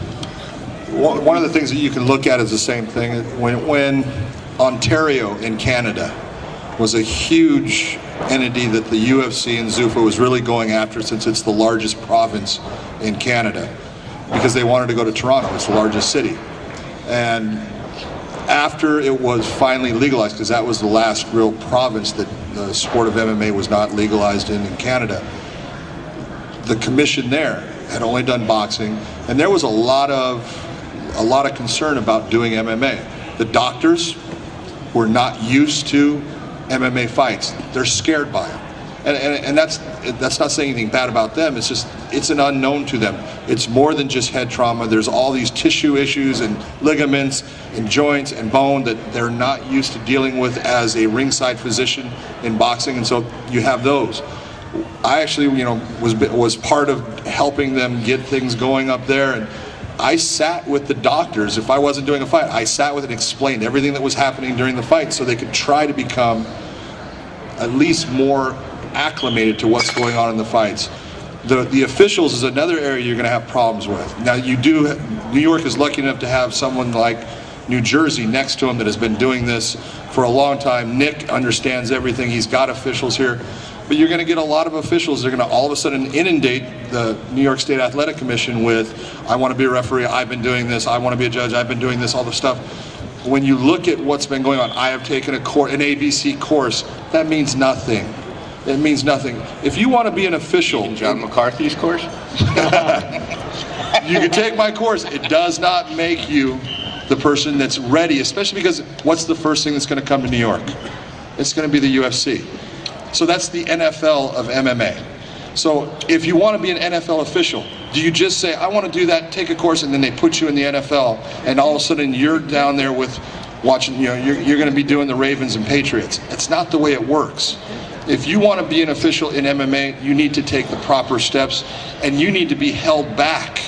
One of the things that you can look at is the same thing. When Ontario in Canada was a huge entity that the UFC and Zuffa was really going after, since it's the largest province in Canada, because they wanted to go to Toronto, it's the largest city. And after it was finally legalized, because that was the last real province that the sport of MMA was not legalized in Canada, the commission there had only done boxing, and there was a lot of concern about doing MMA. The doctors were not used to MMA fights. They're scared by them. And that's not saying anything bad about them. It's just, it's an unknown to them. It's more than just head trauma. There's all these tissue issues and ligaments and joints and bone that they're not used to dealing with as a ringside physician in boxing, and so you have those. I actually, was part of helping them get things going up there, and I sat with the doctors. If I wasn't doing a fight, I sat with and explained everything that was happening during the fight, so they could try to become at least more acclimated to what's going on in the fights. The officials is another area you're going to have problems with. Now, New York is lucky enough to have someone like New Jersey next to him that has been doing this for a long time. Nick understands everything. He's got officials here. But you're going to get a lot of officials that are going to all of a sudden inundate the New York State Athletic Commission with, I want to be a referee, I've been doing this, I want to be a judge, I've been doing this, all this stuff. When you look at what's been going on, I have taken an ABC course, that means nothing. It means nothing. If you want to be an official... In John McCarthy's course? You can take my course. It does not make you the person that's ready, especially because what's the first thing that's going to come to New York? It's going to be the UFC. So that's the NFL of MMA. So if you want to be an NFL official, do you just say, I want to do that, take a course, and then they put you in the NFL, and all of a sudden you're down there with watching, you know, you're going to be doing the Ravens and Patriots? It's not the way it works. If you want to be an official in MMA, you need to take the proper steps, and you need to be held back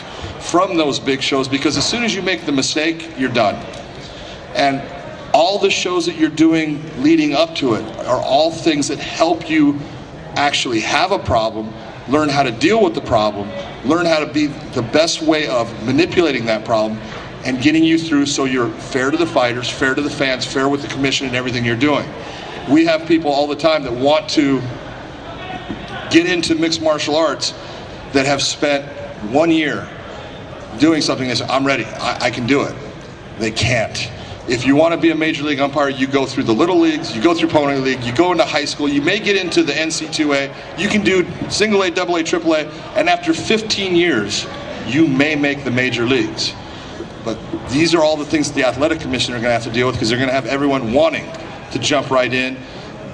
from those big shows, because as soon as you make the mistake, you're done. And all the shows that you're doing leading up to it are all things that help you actually have a problem, learn how to deal with the problem, learn how to be the best way of manipulating that problem, and getting you through so you're fair to the fighters, fair to the fans, fair with the commission and everything you're doing. We have people all the time that want to get into mixed martial arts that have spent 1 year doing something and say, I'm ready, I can do it. They can't. If you want to be a major league umpire, you go through the little leagues, you go through pony league, you go into high school, you may get into the NC2A, you can do single A, double A, triple A, and after 15 years, you may make the major leagues. But these are all the things that the athletic commission are going to have to deal with, because they're going to have everyone wanting to jump right in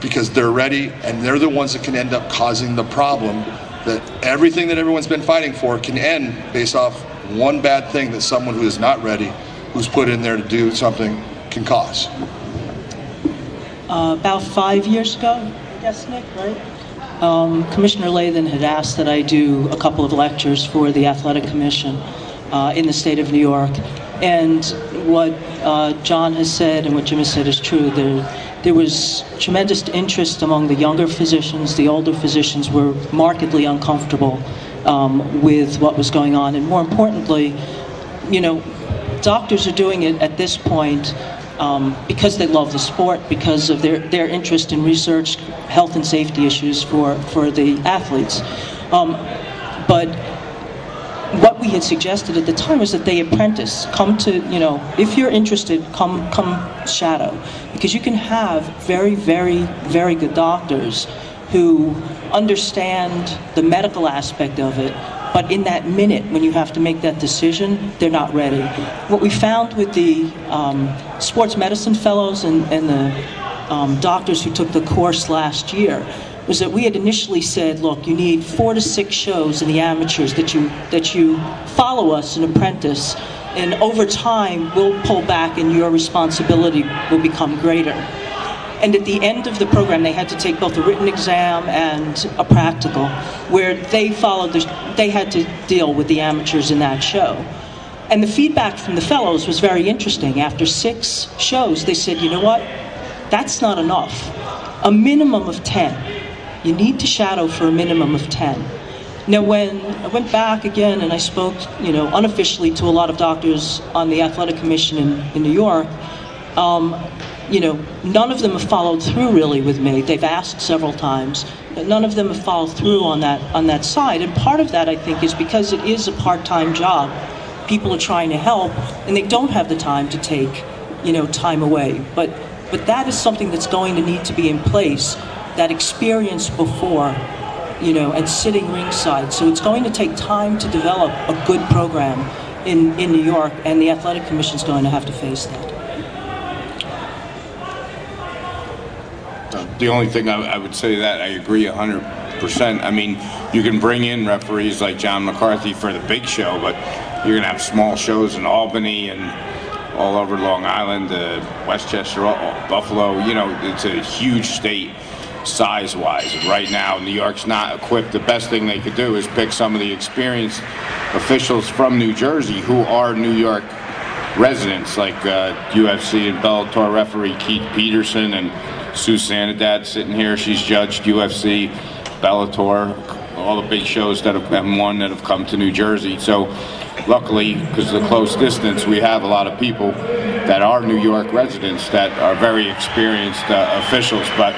because they're ready, and they're the ones that can end up causing the problem that everything that everyone's been fighting for can end based off one bad thing that someone who is not ready, who's put in there to do something, can cause. About 5 years ago, I guess, Nick, right? Commissioner Lathan had asked that I do a couple of lectures for the Athletic Commission in the state of New York. And what John has said and what Jim has said is true. There was tremendous interest among the younger physicians. The older physicians were markedly uncomfortable with what was going on. And more importantly, you know, doctors are doing it at this point because they love the sport, because of their interest in research, health and safety issues for the athletes. But what we had suggested at the time was that they apprentice, come to, you know, if you're interested, come shadow, because you can have very, very, very good doctors who understand the medical aspect of it, but in that minute when you have to make that decision, they're not ready. What we found with the sports medicine fellows and the doctors who took the course last year was that we had initially said, look, you need 4 to 6 shows in the amateurs that you follow us and apprentice, and over time we'll pull back and your responsibility will become greater. And at the end of the program, they had to take both a written exam and a practical, where they had to deal with the amateurs in that show. And the feedback from the fellows was very interesting. After 6 shows, they said, you know what? That's not enough. A minimum of 10. You need to shadow for a minimum of 10. Now, when I went back again and I spoke, you know, unofficially to a lot of doctors on the Athletic Commission in New York, you know, none of them have followed through really with me. They've asked several times, but none of them have followed through on that side. And part of that, I think, is because it is a part-time job. People are trying to help, and they don't have the time to take, you know, time away. But that is something that's going to need to be in place. That experience before, you know, and sitting ringside. So it's going to take time to develop a good program in New York, and the Athletic Commission is going to have to face that. The only thing I would say that I agree 100%. I mean, you can bring in referees like John McCarthy for the big show, but you're going to have small shows in Albany and all over Long Island, Westchester, Buffalo. You know, it's a huge state size-wise. Right now, New York's not equipped. The best thing they could do is pick some of the experienced officials from New Jersey who are New York residents, like UFC and Bellator referee Keith Peterson and Sue Sanadad sitting here. She's judged UFC, Bellator, all the big shows that have won that have come to New Jersey. So luckily, because of the close distance, we have a lot of people that are New York residents that are very experienced officials. But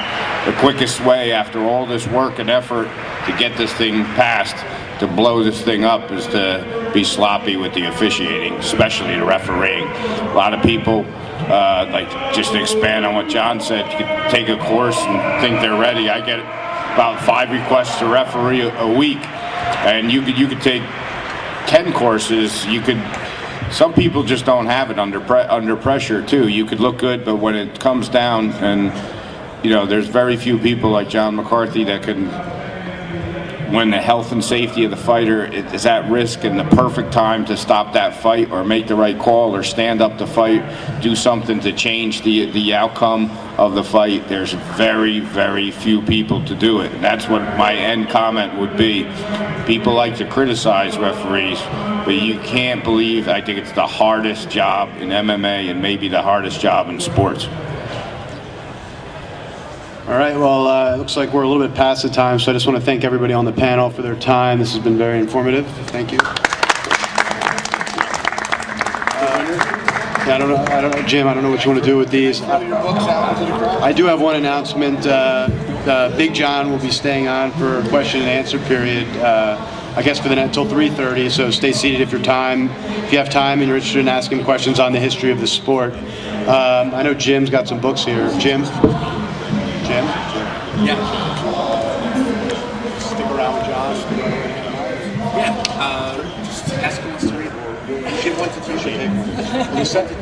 the quickest way, after all this work and effort to get this thing passed, to blow this thing up, is to be sloppy with the officiating, especially the refereeing. A lot of people, like, just to expand on what John said, you could take a course and think they're ready. I get about 5 requests to referee a week, and you could take 10 courses. Some people just don't have it under pressure too. You could look good, but when it comes down and you know, there's very few people like John McCarthy that can, when the health and safety of the fighter is at risk, and the perfect time to stop that fight or make the right call or stand up to fight, do something to change the outcome of the fight, there's very, very few people to do it. And that's what my end comment would be. People like to criticize referees, but you can't believe, I think it's the hardest job in MMA and maybe the hardest job in sports. All right, well, it looks like we're a little bit past the time, so I just want to thank everybody on the panel for their time. This has been very informative. Thank you. Yeah, I don't know, Jim, I don't know what you want to do with these. I do have one announcement. Big John will be staying on for a question and answer period, I guess until 3:30, so stay seated if you have time and you're interested in asking questions on the history of the sport. I know Jim's got some books here. Jim? Yeah. Stick around with John. Yeah. Just ask him to read. Get one to two. You sent it.